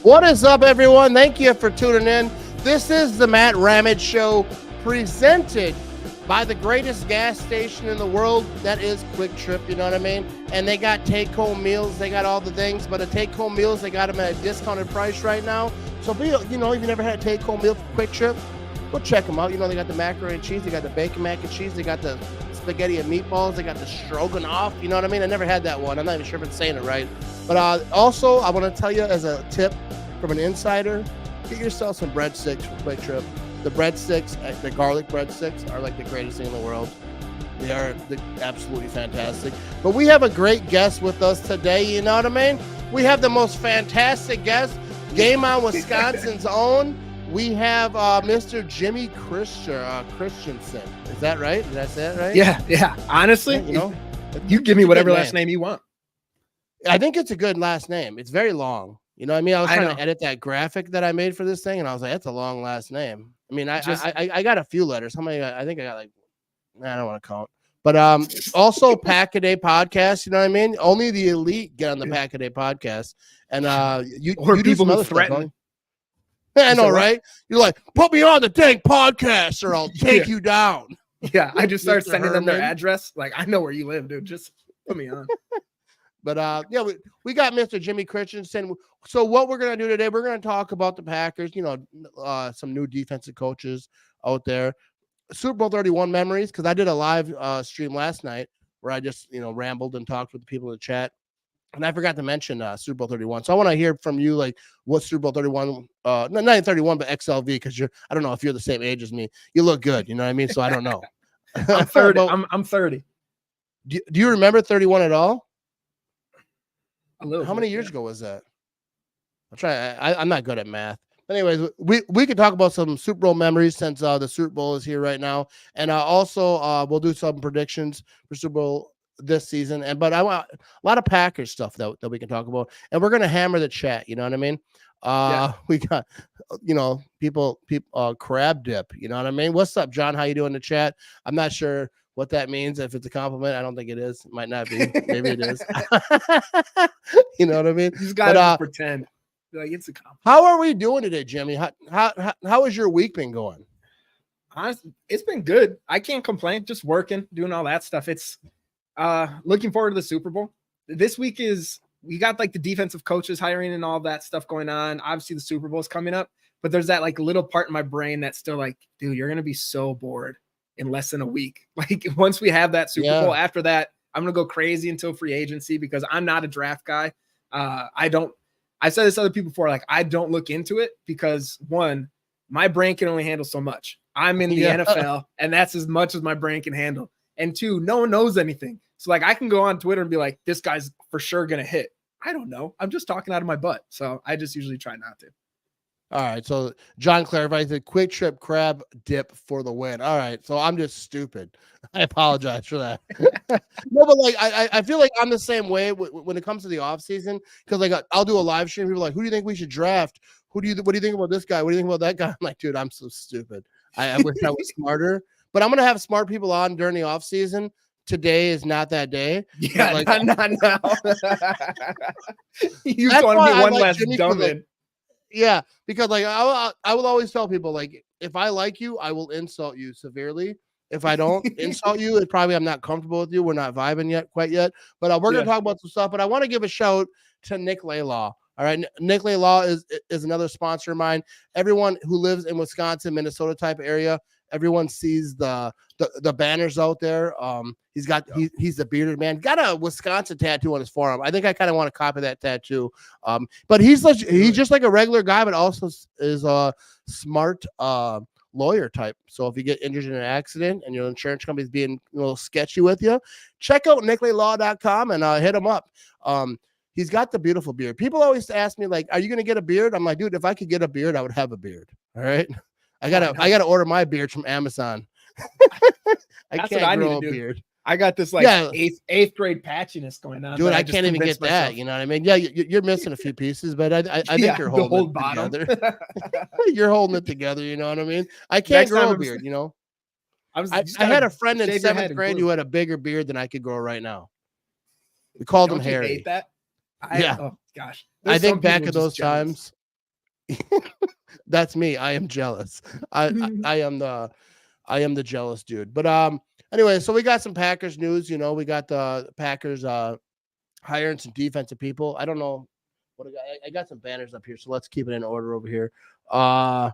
What is up, everyone? Thank you for tuning in. This is the Matt Ramage Show, presented by the greatest gas station in the world, that is Quick Trip, you know what I mean? And they got take-home meals, they got all the things, but the take-home meals, they got them at a discounted price right now. So, if you've never had a take-home meal from Quick Trip, go check them out. They got the macaroni and cheese, they got the bacon mac and cheese, they got the spaghetti and meatballs, they got the stroganoff, you know what I mean? I never had that one. I'm not even sure if I'm saying it right. But also, I want to tell you as a tip from an insider, get yourself some breadsticks from Quick Trip. The breadsticks, the garlic breadsticks, are like the greatest thing in the world. They are absolutely fantastic. But we have a great guest with us today, you know what I mean? We have the most fantastic guest, Game On Wisconsin's own. We have Mr. Jimmy Christensen. Is that right? Did I say it right? Yeah. Honestly, you give me whatever last name you want. I think it's a good last name. It's very long. You know what I mean? I was trying to edit that graphic that I made for this thing, and I was like, that's a long last name. I mean, I got a few letters. How many? I think I got I don't want to count. But also Pack a Day podcast, you know what I mean? Only the elite get on the Pack a Day podcast. And you people who threaten. I know, right? You're like, put me on the dang podcast or I'll take you down. Yeah, I just start sending them their address. Like, I know where you live, dude. Just put me on. But we got Mr. Jimmy Christensen. So what we're gonna do today, we're gonna talk about the Packers. Some new defensive coaches out there. Super Bowl 31 memories, because I did a live stream last night where I just rambled and talked with the people in the chat, and I forgot to mention Super Bowl 31. So I want to hear from you, like, what Super Bowl 31, not even 31, but XLV, because I don't know if you're the same age as me. You look good, you know what I mean? So I don't know. I'm 30. I'm 30. Do you remember 31 at all? How many years ago was that? I'm not good at math. But anyways, we could talk about some Super Bowl memories since the Super Bowl is here right now. And also we'll do some predictions for Super Bowl this season. But I want a lot of Packers stuff that we can talk about. And we're going to hammer the chat. You know what I mean? We got, people crab dip. You know what I mean? What's up, John? How you doing in the chat? I'm not sure what that means. If it's a compliment, I don't think it is. It might not be. Maybe it is. You know what I mean? You gotta pretend like it's a compliment. How are we doing today, Jimmy? How has your week been going? Honestly, it's been good. I can't complain. Just working, doing all that stuff. It's looking forward to the Super Bowl. This week we got like the defensive coaches hiring and all that stuff going on. Obviously, the Super Bowl is coming up, but there's that like little part in my brain that's still like, dude, you're gonna be so bored in less than a week. Like, once we have that Super Bowl, after that, I'm going to go crazy until free agency, because I'm not a draft guy. I said this to other people before, like, I don't look into it because, one, my brain can only handle so much. I'm in the NFL, and that's as much as my brain can handle. And two, no one knows anything. So, like, I can go on Twitter and be like, this guy's for sure going to hit. I don't know. I'm just talking out of my butt. So I just usually try not to. All right, so John clarifies the Quick Trip crab dip for the win. All right, so I'm just stupid. I apologize for that. No, but like I feel like I'm the same way when it comes to the offseason, because like I'll do a live stream. People are like, who do you think we should draft? What do you think about this guy? What do you think about that guy? I'm like, dude, I'm so stupid. I wish I was smarter. But I'm gonna have smart people on during the offseason. Today is not that day. Yeah, like, not now. You just want to be one less dumb. Yeah, because like I will always tell people, like, if I like you, I will insult you severely. If I don't insult you, I'm not comfortable with you. We're not vibing quite yet. But we're gonna talk about some stuff. But I want to give a shout to Nick Laylaw. All right, Nick Laylaw is another sponsor of mine. Everyone who lives in Wisconsin, Minnesota type area, everyone sees the banners out there. He's the bearded man. Got a Wisconsin tattoo on his forearm. I think I kind of want to copy that tattoo. But he's just like a regular guy, but also is a smart lawyer type. So if you get injured in an accident and your insurance company's being a little sketchy with you, check out nicklaylaw.com and hit him up. He's got the beautiful beard. People always ask me, like, are you going to get a beard? I'm like, dude, if I could get a beard, I would have a beard. All right. I gotta order my beard from Amazon. I can't grow a beard. I got this eighth grade patchiness going on. Dude, I can't even get that. You know what I mean? Yeah, you're missing a few pieces, but I think you're holding it together. You're holding it together. You know what I mean? I can't grow a beard. You know, I had a friend in 7th grade who had a bigger beard than I could grow right now. We called him Harry. Hate that? Yeah. Oh gosh. I think back at those times, That's me. I am jealous. I am the jealous dude. But anyway, so we got some Packers news. We got the Packers hiring some defensive people. I don't know what I got some banners up here, so let's keep it in order over here. All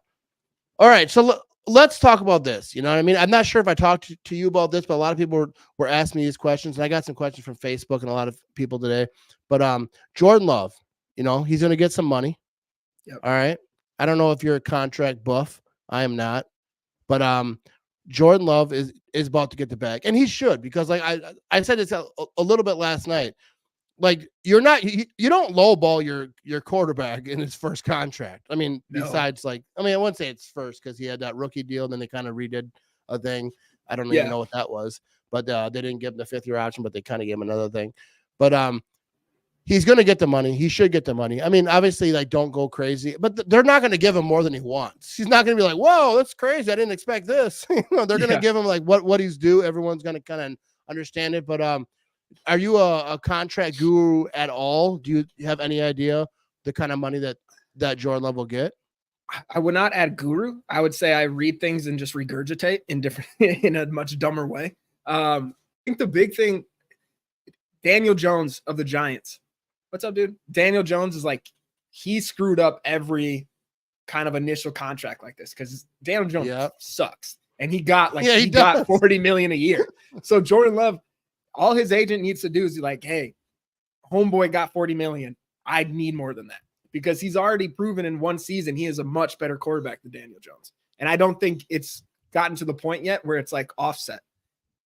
right, so let's talk about this. You know what I mean? I'm not sure if I talked to you about this, but a lot of people were asking me these questions, and I got some questions from Facebook and a lot of people today. But Jordan Love, he's going to get some money. Yep. All right. I don't know if you're a contract buff. I am not. But Jordan Love is about to get the bag, and he should, because like I said this a little bit last night. Like you don't lowball your quarterback in his first contract. I mean, besides I wouldn't say it's first because he had that rookie deal, and then they kind of redid a thing. I don't even know what that was, but they didn't give him the 5th-year option, but they kind of gave him another thing. But he's going to get the money. He should get the money. I mean, obviously, like, don't go crazy, but they're not going to give him more than he wants. He's not going to be like, whoa, that's crazy. I didn't expect this. They're going to give him like what he's due. Everyone's going to kind of understand it. But are you a contract guru at all? Do you have any idea the kind of money that Jordan Love will get? I would not add guru. I would say I read things and just regurgitate in a much dumber way. I think the big thing, Daniel Jones of the Giants. What's up, dude? Daniel Jones is like, he screwed up every kind of initial contract like this because Daniel Jones sucks. And he got got $40 million a year. So Jordan Love, all his agent needs to do is be like, hey, homeboy got $40 million. I need more than that, because he's already proven in one season he is a much better quarterback than Daniel Jones. And I don't think it's gotten to the point yet where it's like offset.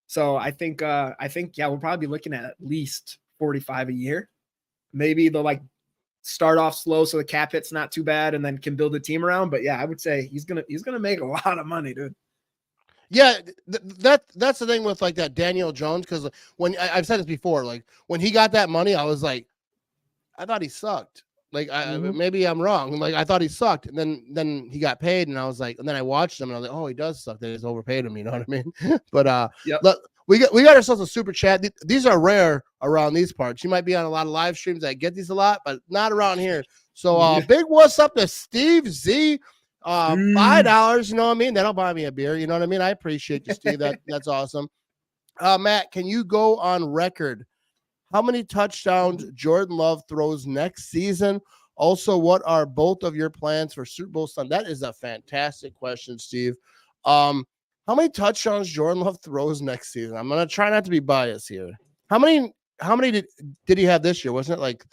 So I think we'll probably be looking at least 45 a year. Maybe they'll like start off slow so the cap hit's not too bad and then can build a team around. But yeah, I would say he's gonna make a lot of money, dude. Yeah, that's the thing with like that Daniel Jones, because when I've said this before, like when he got that money, I was like, I thought he sucked. Like maybe I'm wrong. Like I thought he sucked, and then he got paid, and I was like, and then I watched him, and I was like, oh, he does suck. They just overpaid him. You know what I mean? But look, we got ourselves a super chat. These are rare around these parts. You might be on a lot of live streams that get these a lot, but not around here. So big what's up to Steve Z. $5, you know what I mean? That'll buy me a beer. You know what I mean? I appreciate you, Steve. That's awesome. Matt, can you go on record how many touchdowns Jordan Love throws next season? Also, what are both of your plans for Super Bowl Sunday? That is a fantastic question, Steve. How many touchdowns Jordan Love throws next season? I'm gonna try not to be biased here. How many did he have this year? Wasn't it like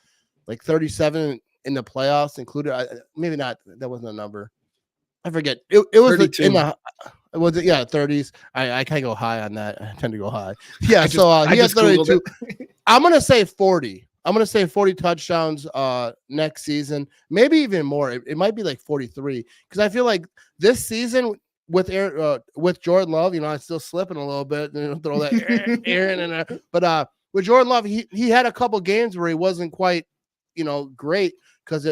37 in the playoffs included? Maybe not. That wasn't a number. I forget. It was 32. in the. Was it 30s? I can't go high on that. I tend to go high. Yeah, he has 32. I'm gonna say 40. I'm gonna say 40 touchdowns next season, maybe even more. It might be like 43, because I feel like this season with Jordan Love, I'm still slipping a little bit. Throw that Aaron in there, but with Jordan Love, he had a couple games where he wasn't quite, great, because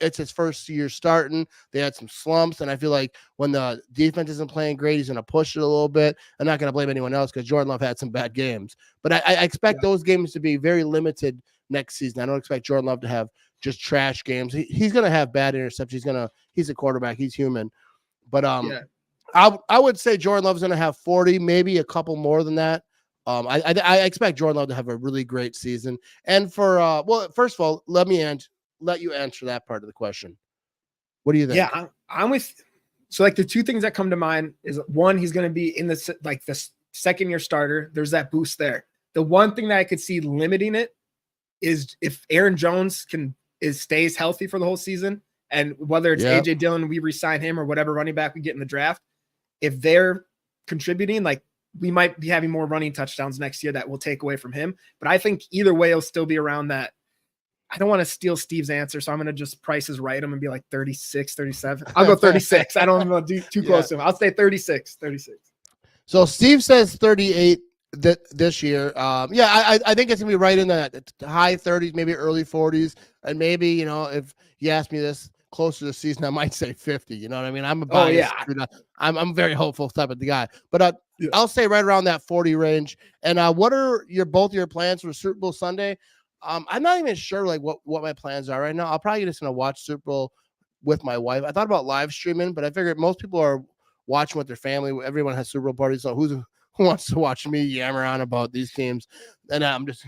it's his first year starting. They had some slumps, and I feel like when the defense isn't playing great, he's going to push it a little bit. I'm not going to blame anyone else, because Jordan Love had some bad games. But I expect those games to be very limited next season. I don't expect Jordan Love to have just trash games. He's going to have bad interceptions. He's a quarterback. He's human. But I would say Jordan Love's going to have 40, maybe a couple more than that. I expect Jordan Love to have a really great season. And for first of all, let you answer that part of the question. What do you think? Yeah, I'm with. So like the two things that come to mind is, one, he's going to be in the second year starter. There's that boost there. The one thing that I could see limiting it is if Aaron Jones stays healthy for the whole season, and whether it's AJ Dillon, we re-sign him, or whatever running back we get in the draft, if they're contributing, like we might be having more running touchdowns next year that will take away from him. But I think either way, he'll still be around that. I don't want to steal Steve's answer, so I'm going to just Price is Right him and be like 36, 37. I'll go 36. I don't want to do too close to him. I'll say 36. So Steve says 38 this year. I think it's going to be right in the high 30s, maybe early 40s. And maybe, if you ask me this closer to the season, I might say 50. You know what I mean? I'm a biased. I'm very hopeful type of the guy. But I'll say right around that 40 range. And what are both your plans for Super Bowl Sunday? I'm not even sure like what my plans are right now. I'll probably just gonna watch Super Bowl with my wife. I thought about live streaming, but I figured most people are watching with their family. Everyone has Super Bowl parties, so who wants to watch me yammer on about these teams? And I'm just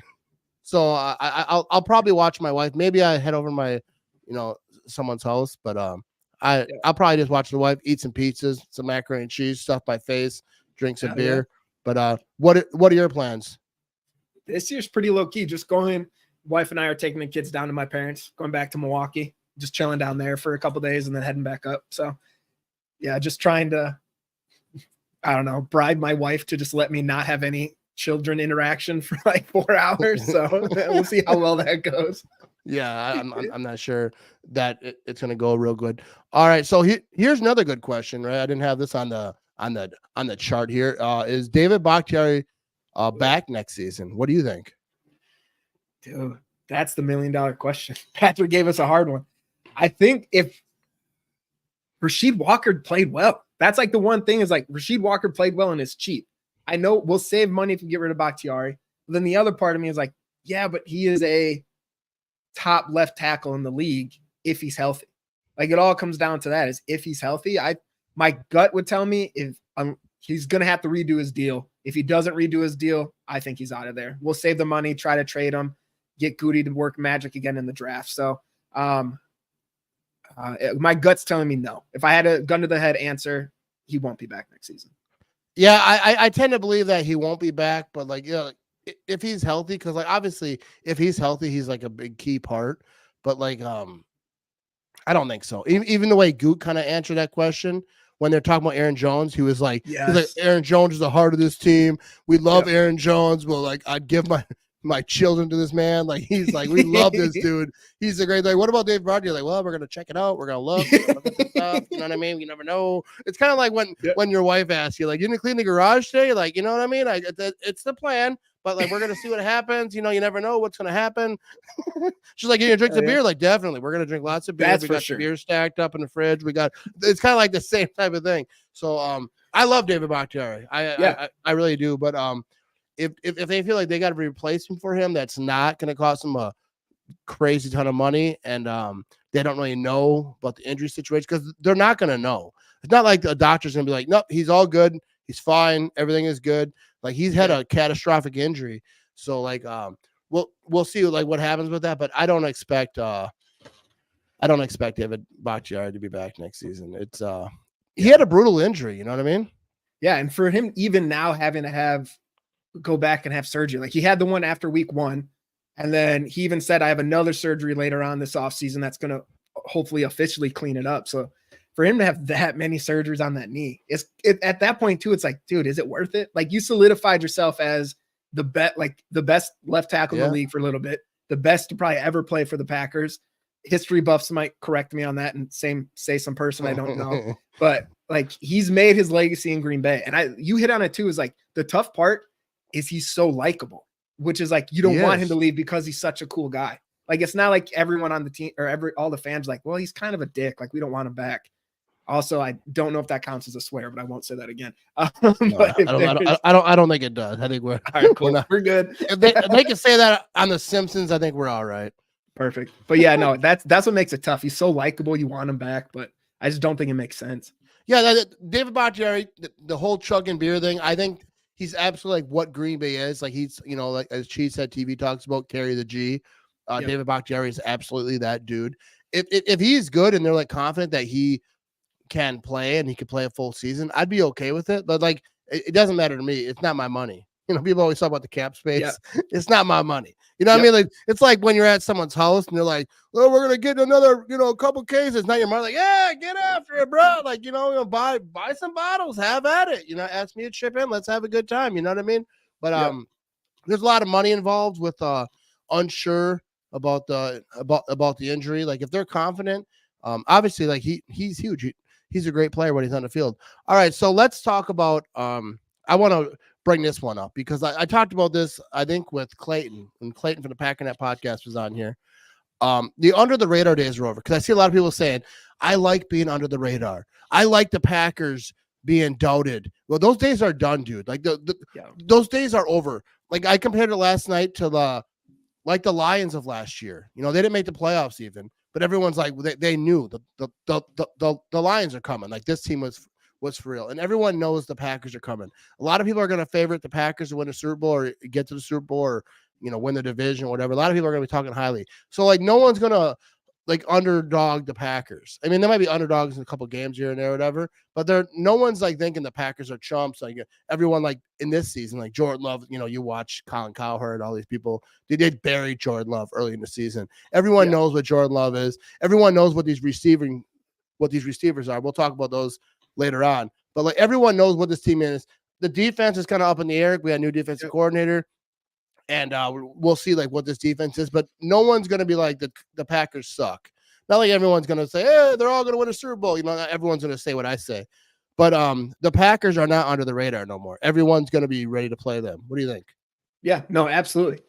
so I'll probably watch my wife. Maybe I head over to my someone's house, but I'll probably just watch the wife eat some pizzas, some macaroni and cheese, stuff my face, drink some beer. But what are your plans? This year's pretty low key. Just going. Wife and I are taking the kids down to my parents, going back to Milwaukee, just chilling down there for a couple days and then heading back up. So yeah, just trying to, I don't know, bribe my wife to just let me not have any children interaction for like 4 hours. So we'll see how well that goes. Yeah, I'm not sure that it's going to go real good. All right, so here's another good question, right? I didn't have this on the chart here. Is David Bakhtiari back next season? What do you think? Dude, that's the $1 million question. Patrick gave us a hard one. I think if Rasheed Walker played well, that's like the one thing is like Rasheed Walker played well and is cheap. I know we'll save money if we get rid of Bakhtiari. But then the other part of me is like, yeah, but he is a top left tackle in the league if he's healthy. Like it all comes down to that is if he's healthy. My gut would tell me if he's going to have to redo his deal. If he doesn't redo his deal, I think he's out of there. We'll save the money, try to trade him, get Goody to work magic again in the draft. So my gut's telling me no. If I had a gun to the head answer, he won't be back next season. Yeah, I tend to believe that he won't be back, but like, if he's healthy, because like obviously if he's healthy, he's like a big key part. But like, I don't think so. Even the way Goot kind of answered that question when they're talking about Aaron Jones, he was like, Aaron Jones is the heart of this team. We love Aaron Jones, but like I'd give my children to this man. Like he's like, we love this dude. He's a great. Like, what about Dave Brown? You're like, well, we're gonna check it out. We're gonna look at stuff. You know what I mean? You never know. It's kind of like when your wife asks you, like, you didn't clean the garage today. Like, you know what I mean? It's the plan, but like we're gonna see what happens. You know, you never know what's gonna happen. She's like, you gonna drink the beer? Like, definitely. We're gonna drink lots of beer. That's we for got sure. beer stacked up in the fridge. It's kind of like the same type of thing. So I love David Bakhtiari. I really do. But if they feel like they got to replace him for him, that's not going to cost them a crazy ton of money, and they don't really know about the injury situation because they're not going to know. It's not like the doctor's going to be like, nope, he's all good, he's fine, everything is good. Like he's had a catastrophic injury, so like we'll see like what happens with that. But I don't expect David Bakhtiari to be back next season. It's he had a brutal injury, you know what I mean? Yeah, and for him even now having to go back and have surgery. Like he had the one after week 1. And then he even said, I have another surgery later on this offseason that's going to hopefully officially clean it up. So for him to have that many surgeries on that knee, at that point too, it's like, dude, is it worth it? Like you solidified yourself as the best left tackle in the league for a little bit, the best to probably ever play for the Packers. History buffs might correct me on that and say some person I don't know, but like he's made his legacy in Green Bay. And you hit on it too, is like the tough part is he's so likable, which is like, you don't want him to leave because he's such a cool guy. Like, it's not like everyone on the team or all the fans like, well, he's kind of a dick. Like we don't want him back. Also, I don't know if that counts as a swear, but I won't say that again. I don't think it does. I think we're all right, cool. We're good. If they can say that on The Simpsons, I think we're all right. Perfect. But yeah, no, that's what makes it tough. He's so likable. You want him back, but I just don't think it makes sense. Yeah, David Bakhtiari, the whole chugging beer thing, I think he's absolutely like what Green Bay is. Like he's, like as Cheese Head TV talks about, carry the G. David Bakhtiari is absolutely that dude. If he's good and they're like confident that he can play and he can play a full season, I'd be okay with it. But like, it doesn't matter to me. It's not my money. People always talk about the cap space. Yeah. It's not my money. You know what I mean? Like, it's like when you're at someone's house and they're like, well, we're going to get another, a couple cases. It's not your money. Like, yeah, get after it, bro. Like, buy some bottles, have at it. Ask me to chip in. Let's have a good time. You know what I mean? But there's a lot of money involved with unsure about the injury. Like if they're confident, obviously like he's huge. He's a great player when he's on the field. All right. So let's talk about, I want to bring this one up because I talked about this, I think, with Clayton when Clayton from the Packernet podcast was on here. The under the radar days are over because I see a lot of people saying, I like being under the radar. I like the Packers being doubted. Well, those days are done, dude. Like those days are over. Like I compared it last night to the Lions of last year. They didn't make the playoffs even, but everyone's like they knew the Lions are coming. Like this team was for real, and everyone knows the Packers are coming. A lot of people are going to favorite the Packers to win the Super Bowl or get to the Super Bowl or win the division or whatever. A lot of people are going to be talking highly. So like no one's going to like underdog the Packers. I mean, there might be underdogs in a couple games here and there, or whatever, but no one's like thinking the Packers are chumps. Like everyone, like in this season, like Jordan Love, you watch Colin Cowherd, all these people, they did bury Jordan Love early in the season. Everyone knows what Jordan Love is. Everyone knows what these receivers are. We'll talk about those later on, but like everyone knows what this team is. The defense is kind of up in the air. We had a new defensive coordinator. And we'll see like what this defense is, but no one's going to be like the Packers suck. Not like everyone's going to say, hey, they're all going to win a Super Bowl. Not everyone's going to say what I say, but the Packers are not under the radar no more. Everyone's going to be ready to play them. What do you think? Yeah, no, absolutely.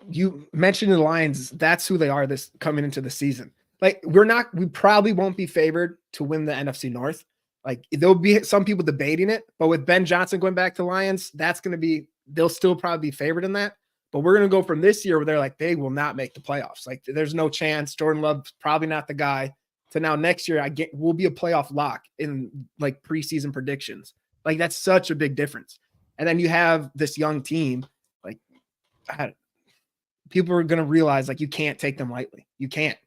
You mentioned the Lions. That's who they are this coming into the season. Like we probably won't be favored to win the NFC North. Like there'll be some people debating it, but with Ben Johnson going back to Lions, they'll still probably be favored in that. But we're going to go from this year where they're like, they will not make the playoffs. Like there's no chance. Jordan Love's probably not the guy. To now next year, we'll be a playoff lock in like preseason predictions. Like that's such a big difference. And then you have this young team, like people are going to realize like you can't take them lightly. You can't,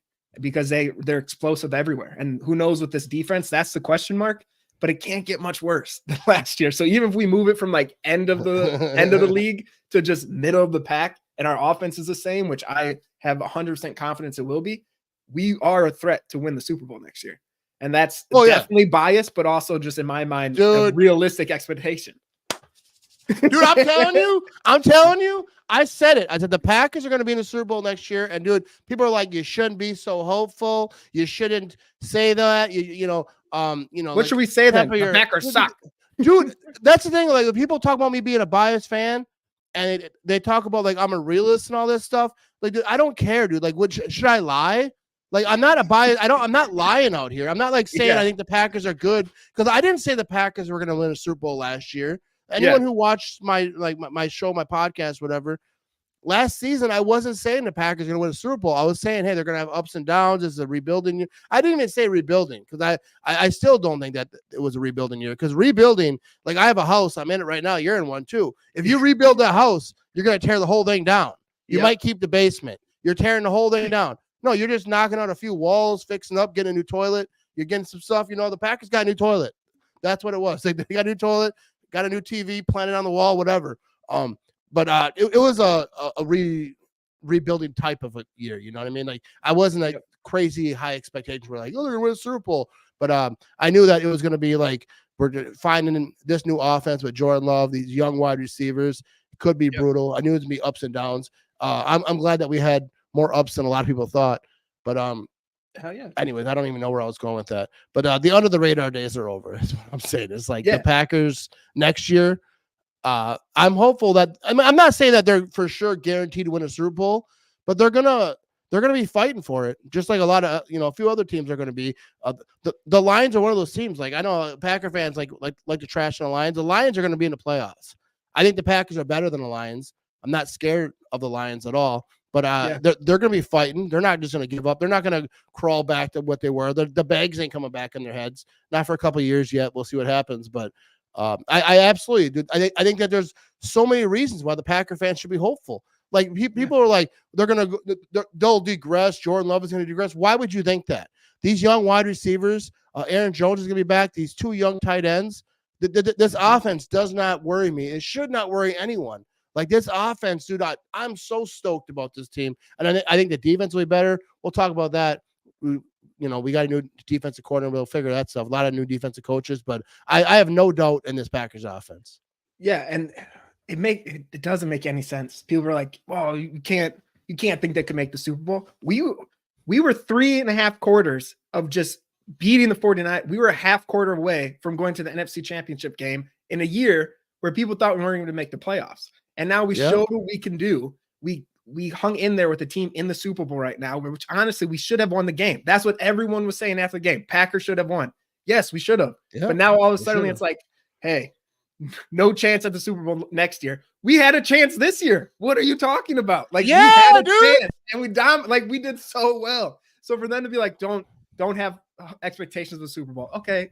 because they're explosive everywhere. And who knows with this defense, that's the question mark. But it can't get much worse than last year. So even if we move it from like end of the league to just middle of the pack, and our offense is the same, which I have 100% confidence it will be, we are a threat to win the Super Bowl next year. And that's definitely biased, but also just in my mind, a realistic expectation. Dude, I'm telling you, I said it. I said the Packers are going to be in the Super Bowl next year. And dude, people are like, you shouldn't be so hopeful. You shouldn't say that. What like, should we say then? The Packers suck. Dude, that's the thing. Like when people talk about me being a biased fan, and they talk about like I'm a realist and all this stuff. Like, dude, I don't care, dude. Like, should I lie? Like, I'm not a bias. I'm not lying out here. I'm not like saying I think the Packers are good, because I didn't say the Packers were going to win a Super Bowl last year. Anyone who watched my show, my podcast, whatever, last season, I wasn't saying the Packers are going to win a Super Bowl. I was saying, hey, they're going to have ups and downs. It's a rebuilding year. I didn't even say rebuilding, because I still don't think that it was a rebuilding year, because rebuilding, like I have a house. I'm in it right now. You're in one too. If you rebuild that house, you're going to tear the whole thing down. You might keep the basement. You're tearing the whole thing down. No, you're just knocking out a few walls, fixing up, getting a new toilet. You're getting some stuff. The Packers got a new toilet. That's what it was. They got a new toilet, got a new TV planted on the wall, whatever. But it was a rebuilding type of a year. You know what I mean? Like I wasn't like crazy high expectations. We're like, oh, they're gonna win a Super Bowl. But I knew that it was gonna be like we're finding this new offense with Jordan Love, these young wide receivers. It could be brutal. I knew it was gonna be ups and downs. I'm glad that we had more ups than a lot of people thought. But hell yeah. Anyways, I don't even know where I was going with that. But the under the radar days are over. That's what I'm saying. It's like the Packers next year. I'm hopeful that I'm not saying that they're for sure guaranteed to win a Super Bowl, but they're gonna be fighting for it, just like a lot of a few other teams are gonna be. The Lions are one of those teams. Like I know Packer fans like to trash on the Lions. The Lions are gonna be in the playoffs. I think the Packers are better than the Lions. I'm not scared of the Lions at all. But they're going to be fighting. They're not just going to give up. They're not going to crawl back to what they were. The bags ain't coming back in their heads. Not for a couple of years yet. We'll see what happens. But I absolutely do. I think that there's so many reasons why the Packer fans should be hopeful. Like people are like, they'll digress. Jordan Love is going to digress. Why would you think that? These young wide receivers, Aaron Jones is going to be back. These two young tight ends. This offense does not worry me. It should not worry anyone. Like this offense, dude, I'm so stoked about this team. And I think the defense will be better. We'll talk about that. We got a new defensive coordinator. We'll figure that stuff. A lot of new defensive coaches, but I have no doubt in this Packers offense. Yeah, and it doesn't make any sense. People are like, "Well, you can't think they could make the Super Bowl." We were 3.5 quarters of just beating the 49. We were a half quarter away from going to the NFC Championship game in a year where people thought we weren't going to make the playoffs. And now we showed what we can do. We hung in there with the team in the Super Bowl right now, which honestly, we should have won the game. That's what everyone was saying after the game. Packers should have won. Yes, we should have. Yeah, but now all of a sudden it's like, hey, no chance at the Super Bowl next year. We had a chance this year. What are you talking about? Like, we had a chance and we did so well. So for them to be like, don't have expectations of the Super Bowl. Okay.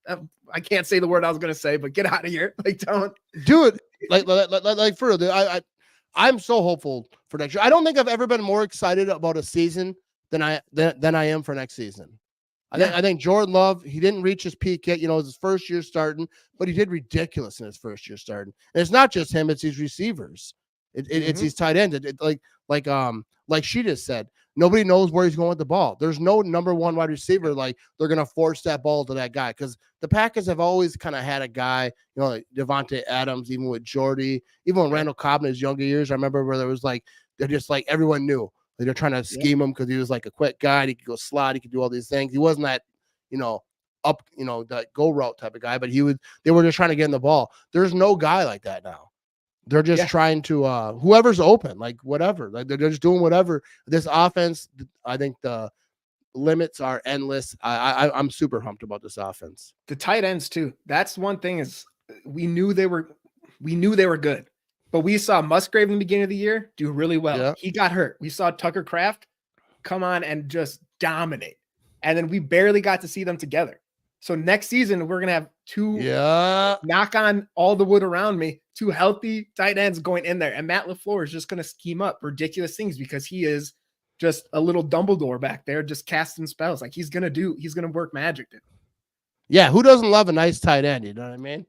I can't say the word I was going to say, but get out of here. Like, don't. Dude, like for real, dude, I'm so hopeful for next year. I don't think I've ever been more excited about a season than I am for next season. I think Jordan Love, he didn't reach his peak yet. You know, it was his first year starting, but he did ridiculous in his first year starting. And it's not just him; it's his receivers. It's his tight end. Like she just said, nobody knows where he's going with the ball. There's no number one wide receiver. Like they're gonna force that ball to that guy because the Packers have always kind of had a guy, you know, like Devontae Adams, even with Jordy, even when Randall Cobb in his younger years. I remember where there was like they're just like everyone knew. Like they're trying to scheme him because he was like a quick guy. He could go slot. He could do all these things. He wasn't that, you know, that go route type of guy, but they were just trying to get in the ball. There's no guy like that now. They're just trying to, whoever's open, like whatever, like they're just doing whatever. This offense, I think the limits are endless. I'm super pumped about this offense. The tight ends too. That's one thing is we knew they were good. But we saw Musgrave in the beginning of the year do really well. Yeah. He got hurt. We saw Tucker Kraft come on and just dominate. And then we barely got to see them together. So next season, we're going to have two, knock on all the wood around me, two healthy tight ends going in there. And Matt LaFleur is just going to scheme up ridiculous things because he is just a little Dumbledore back there, just casting spells. Like he's going to work magic. Dude. Yeah. Who doesn't love a nice tight end? You know what I mean?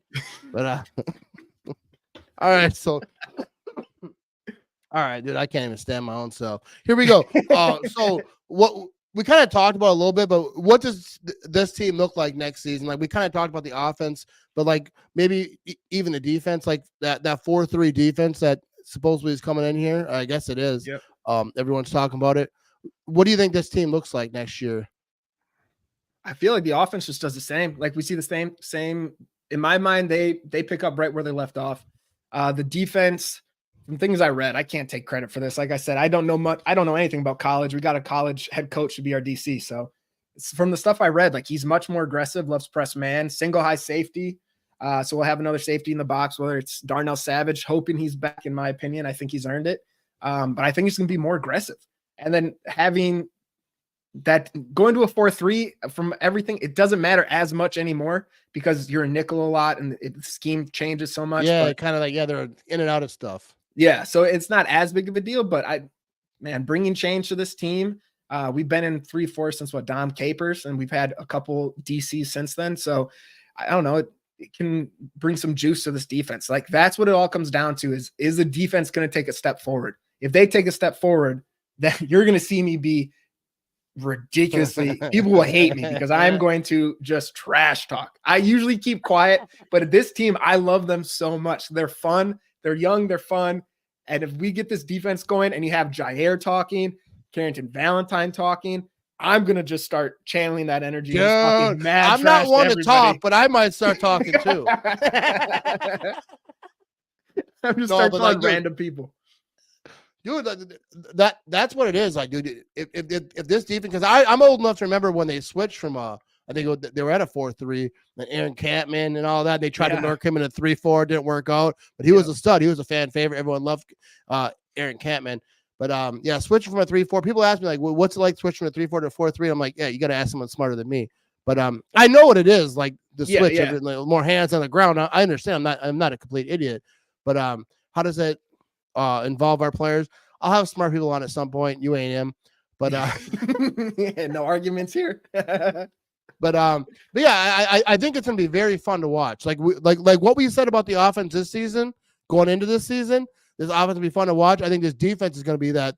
But, all right, so all right, dude, I can't even stand my own self. Here we go. So what we kind of talked about a little bit, but what does this team look like next season? Like we kind of talked about the offense, but like maybe even the defense, like that 4-3 defense that supposedly is coming in here. I guess it is. Yep. Everyone's talking about it. What do you think this team looks like next year? I feel like the offense just does the same. Like we see the same. In my mind, they pick up right where they left off. The defense, from things I read, I can't take credit for this. Like I said, I don't know much. I don't know anything about college. We got a college head coach to be our DC. So it's from the stuff I read, like he's much more aggressive, loves press man, single high safety. So we'll have another safety in the box, whether it's Darnell Savage, hoping he's back, in my opinion. I think he's earned it. But I think he's going to be more aggressive. And then having that going to a 4-3 from everything, it doesn't matter as much anymore because you're a nickel a lot and the scheme changes so much. Yeah, kind of like, they're in and out of stuff. Yeah, so it's not as big of a deal, but bringing change to this team. We've been in 3-4 since Dom Capers, and we've had a couple DCs since then. So I don't know, it can bring some juice to this defense. Like that's what it all comes down to is the defense going to take a step forward? If they take a step forward, then you're going to see me be ridiculously, people will hate me because I'm going to just trash talk. I usually keep quiet, but this team, I love them so much. They're fun. They're young. They're fun. And if we get this defense going and you have Jair talking, Carrington Valentine talking, I'm going to just start channeling that energy. Dude, I'm not one to talk, but I might start talking too. I'm just start calling random people. Dude, that's what it is. Like, dude, if this defense, because I'm old enough to remember when they switched from I think they were at a 4-3, and Aaron Campman and all that. They tried to work him in a 3-4, didn't work out, but he was a stud. He was a fan favorite. Everyone loved Aaron Campman. But switching from a 3-4, people ask me like, well, what's it like switching from a 3-4 to a 4-3? I'm like, yeah, you got to ask someone smarter than me. But I know what it is, like the switch, like, more hands on the ground. I understand. I'm not a complete idiot. But how does it involve our players? I'll have smart people on at some point. You ain't him, but no arguments here. But yeah, I think it's gonna be very fun to watch. Like what we said about the offense this season, going into this season, this offense will be fun to watch. I think this defense is gonna be that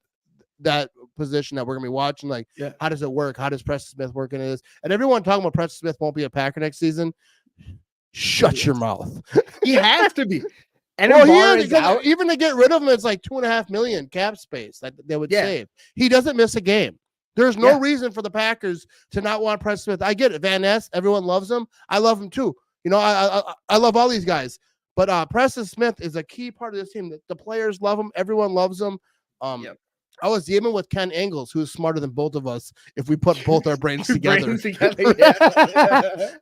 position that we're gonna be watching. Like, how does it work? How does Preston Smith work in this? And everyone talking about Preston Smith won't be a Packer next season. Shut your mouth. He has to be. And even to get rid of him, it's like $2.5 million cap space that they would save. He doesn't miss a game. There's no reason for the Packers to not want Preston Smith. I get it. Van Ness, everyone loves him. I love him too. You know, I love all these guys. But Preston Smith is a key part of this team. The players love him. Everyone loves him. I was dealing with Ken Ingalls, who's smarter than both of us if we put both our brains together.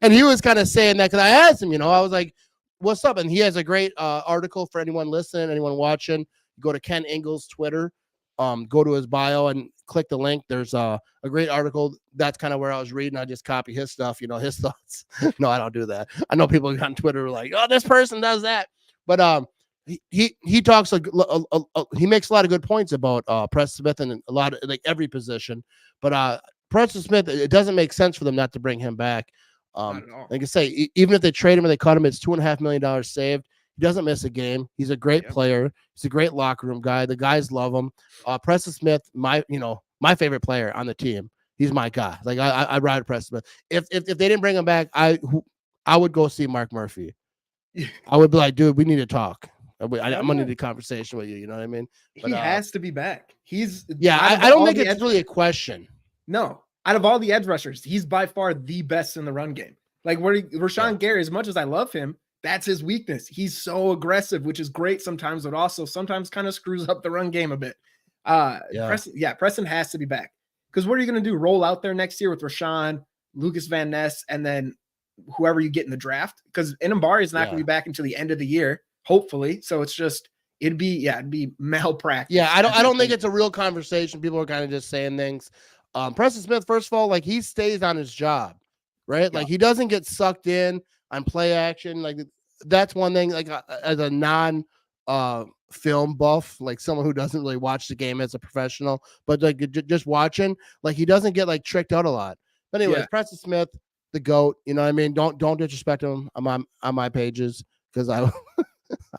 And he was kind of saying that because I asked him, I was like, what's up? And he has a great article for anyone listening, anyone watching. Go to Ken Ingalls' Twitter. go to his bio and click the link. There's a great article. That's kind of where I was reading. I just copy his stuff, his thoughts. No, I don't do that. I know people on Twitter are like, oh, this person does that. But he talks he makes a lot of good points about Preston Smith and a lot of like every position. But Preston Smith, it doesn't make sense for them not to bring him back. Like I say, even if they trade him and they cut him, it's $2.5 million saved. He doesn't miss a game. He's a great player. He's a great locker room guy. The guys love him. Preston Smith, my favorite player on the team. He's my guy. Like I ride Preston Smith. If they didn't bring him back, I would go see Mark Murphy. I would be like, dude, we need to talk. I'm gonna need a conversation with you. You know what I mean? But, he has to be back. I don't think it's really a question. No, out of all the edge rushers, he's by far the best in the run game. Like Rashawn Gary, as much as I love him, that's his weakness. He's so aggressive, which is great sometimes, but also sometimes kind of screws up the run game a bit. Preston has to be back. Because what are you going to do? Roll out there next year with Rashawn, Lucas Van Ness, and then whoever you get in the draft? Because Inambari is not going to be back until the end of the year, hopefully. So it's just it'd be malpractice. Yeah, I don't think it's a real conversation. People are kind of just saying things. Preston Smith, first of all, like he stays on his job, right? Yeah. Like he doesn't get sucked in on play action. Like that's one thing. Like as a non film buff, like someone who doesn't really watch the game as a professional, but like just watching, like he doesn't get like tricked out a lot. But anyways, Preston Smith, the GOAT. You know what I mean? Don't disrespect him on my pages because I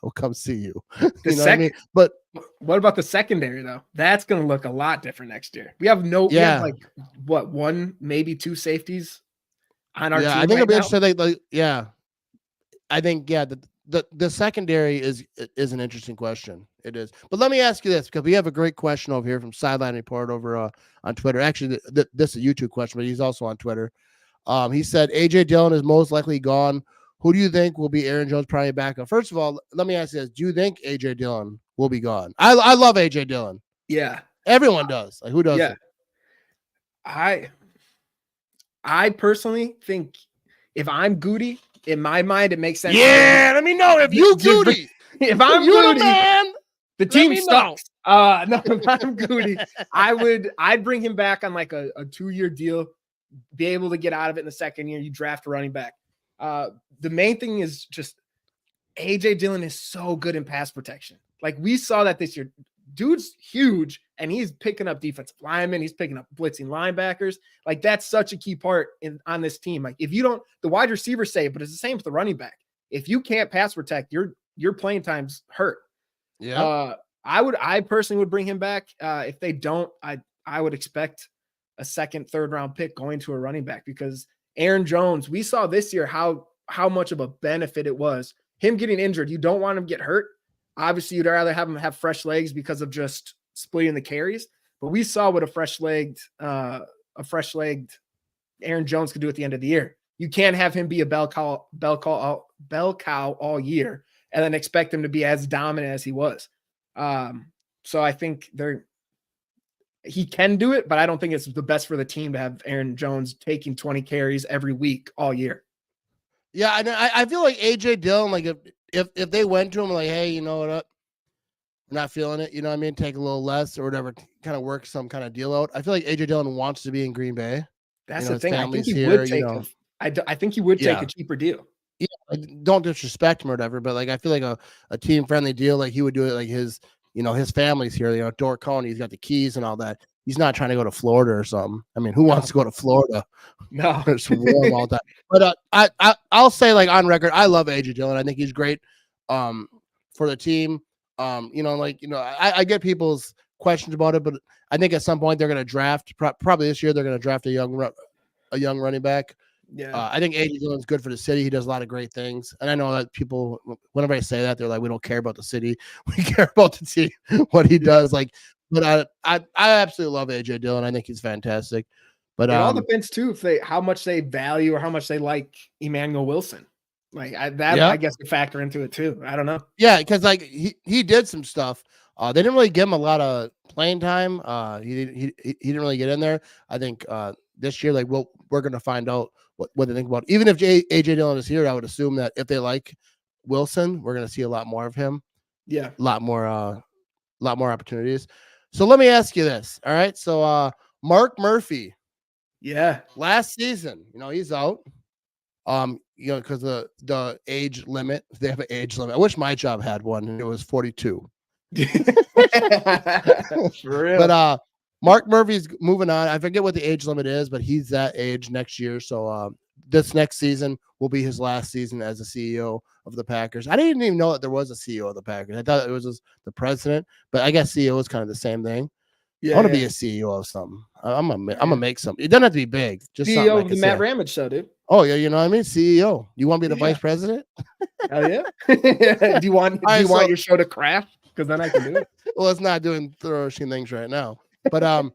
will come see you. You know what I mean? But what about the secondary though? That's going to look a lot different next year. We have we have like one, maybe two safeties on our team. I think it'll be interesting. I think the secondary is an interesting question. It is. But let me ask you this, because we have a great question over here from Sideline Report over on Twitter. Actually, this is a YouTube question, but he's also on Twitter. He said AJ Dillon is most likely gone. Who do you think will be Aaron Jones' primary backup? First of all, let me ask you this: do you think AJ Dillon will be gone? I love AJ Dillon. Yeah, everyone does. Like who doesn't? Yeah. I personally think if I'm Goody, in my mind, it makes sense. Yeah, let me know if you Goody. If I'm Goody, man, the team sucks. No, if I'm Goody, I'd bring him back on like a 2-year deal, be able to get out of it in the second year. You draft a running back. The main thing is just AJ Dillon is so good in pass protection. Like we saw that this year. Dude's huge and he's picking up defensive linemen. He's picking up blitzing linebackers. Like that's such a key part on this team. Like if you don't, the wide receivers say it, but it's the same with the running back. If you can't pass protect, your playing time's hurt. Yeah. I personally would bring him back. If they don't, I would expect a second, third round pick going to a running back because Aaron Jones, we saw this year how much of a benefit it was. Him getting injured, you don't want him to get hurt. Obviously, you'd rather have him have fresh legs because of just splitting the carries. But we saw what a fresh-legged Aaron Jones could do at the end of the year. You can't have him be a bell cow all year and then expect him to be as dominant as he was. So I think he can do it, but I don't think it's the best for the team to have Aaron Jones taking 20 carries every week all year. Yeah, I feel like AJ Dillon, like if they went to him like, hey, you know what, I'm not feeling it, you know what I mean, take a little less or whatever, kind of work some kind of deal out. I feel like AJ Dillon wants to be in Green Bay. That's the thing. I think he would take I think he would take a cheaper deal. Yeah, like, don't disrespect him or whatever, but like I feel like a team friendly deal, like he would do it. Like his family's here, Dork County, he's got the keys and all that. He's not trying to go to Florida or something. I mean, who wants to go to Florida? No, it's warm all the time. But I'll say, like on record, I love AJ Dillon. I think he's great for the team. I get people's questions about it, but I think at some point they're going to draft. Probably this year they're going to draft a young running back. Yeah, I think AJ Dillon's good for the city. He does a lot of great things, and I know that people, whenever I say that, they're like, "We don't care about the city. We care about the team. What he does." Like. But I absolutely love AJ Dillon. I think he's fantastic. But it all depends too how much they value or how much they like Emmanuel Wilson. Like I guess to factor into it too. I don't know. Yeah, because like he did some stuff. They didn't really give him a lot of playing time. He didn't really get in there. I think this year, like we're gonna find out what they think about. Even if AJ Dillon is here, I would assume that if they like Wilson, we're gonna see a lot more of him. Yeah, a lot more opportunities. So let me ask you this. All right. So Mark Murphy, Yeah. last season, he's out. Because the age limit, they have an age limit. I wish my job had one, and it was 42. For real. But Mark Murphy's moving on. I forget what the age limit is, but he's that age next year. So this next season will be his last season as a CEO of the Packers. I didn't even know that there was a CEO of the Packers. I thought it was just the president, but I guess CEO is kind of the same thing. I want to be a CEO of something. I'm gonna make something. It doesn't have to be big. Just CEO of the Matt Ramage show, dude. Oh yeah, you know what I mean? CEO. You want to be the vice president? Hell yeah. do you want your show to crash? Because then I can do it. Well, it's not doing flourishing things right now. But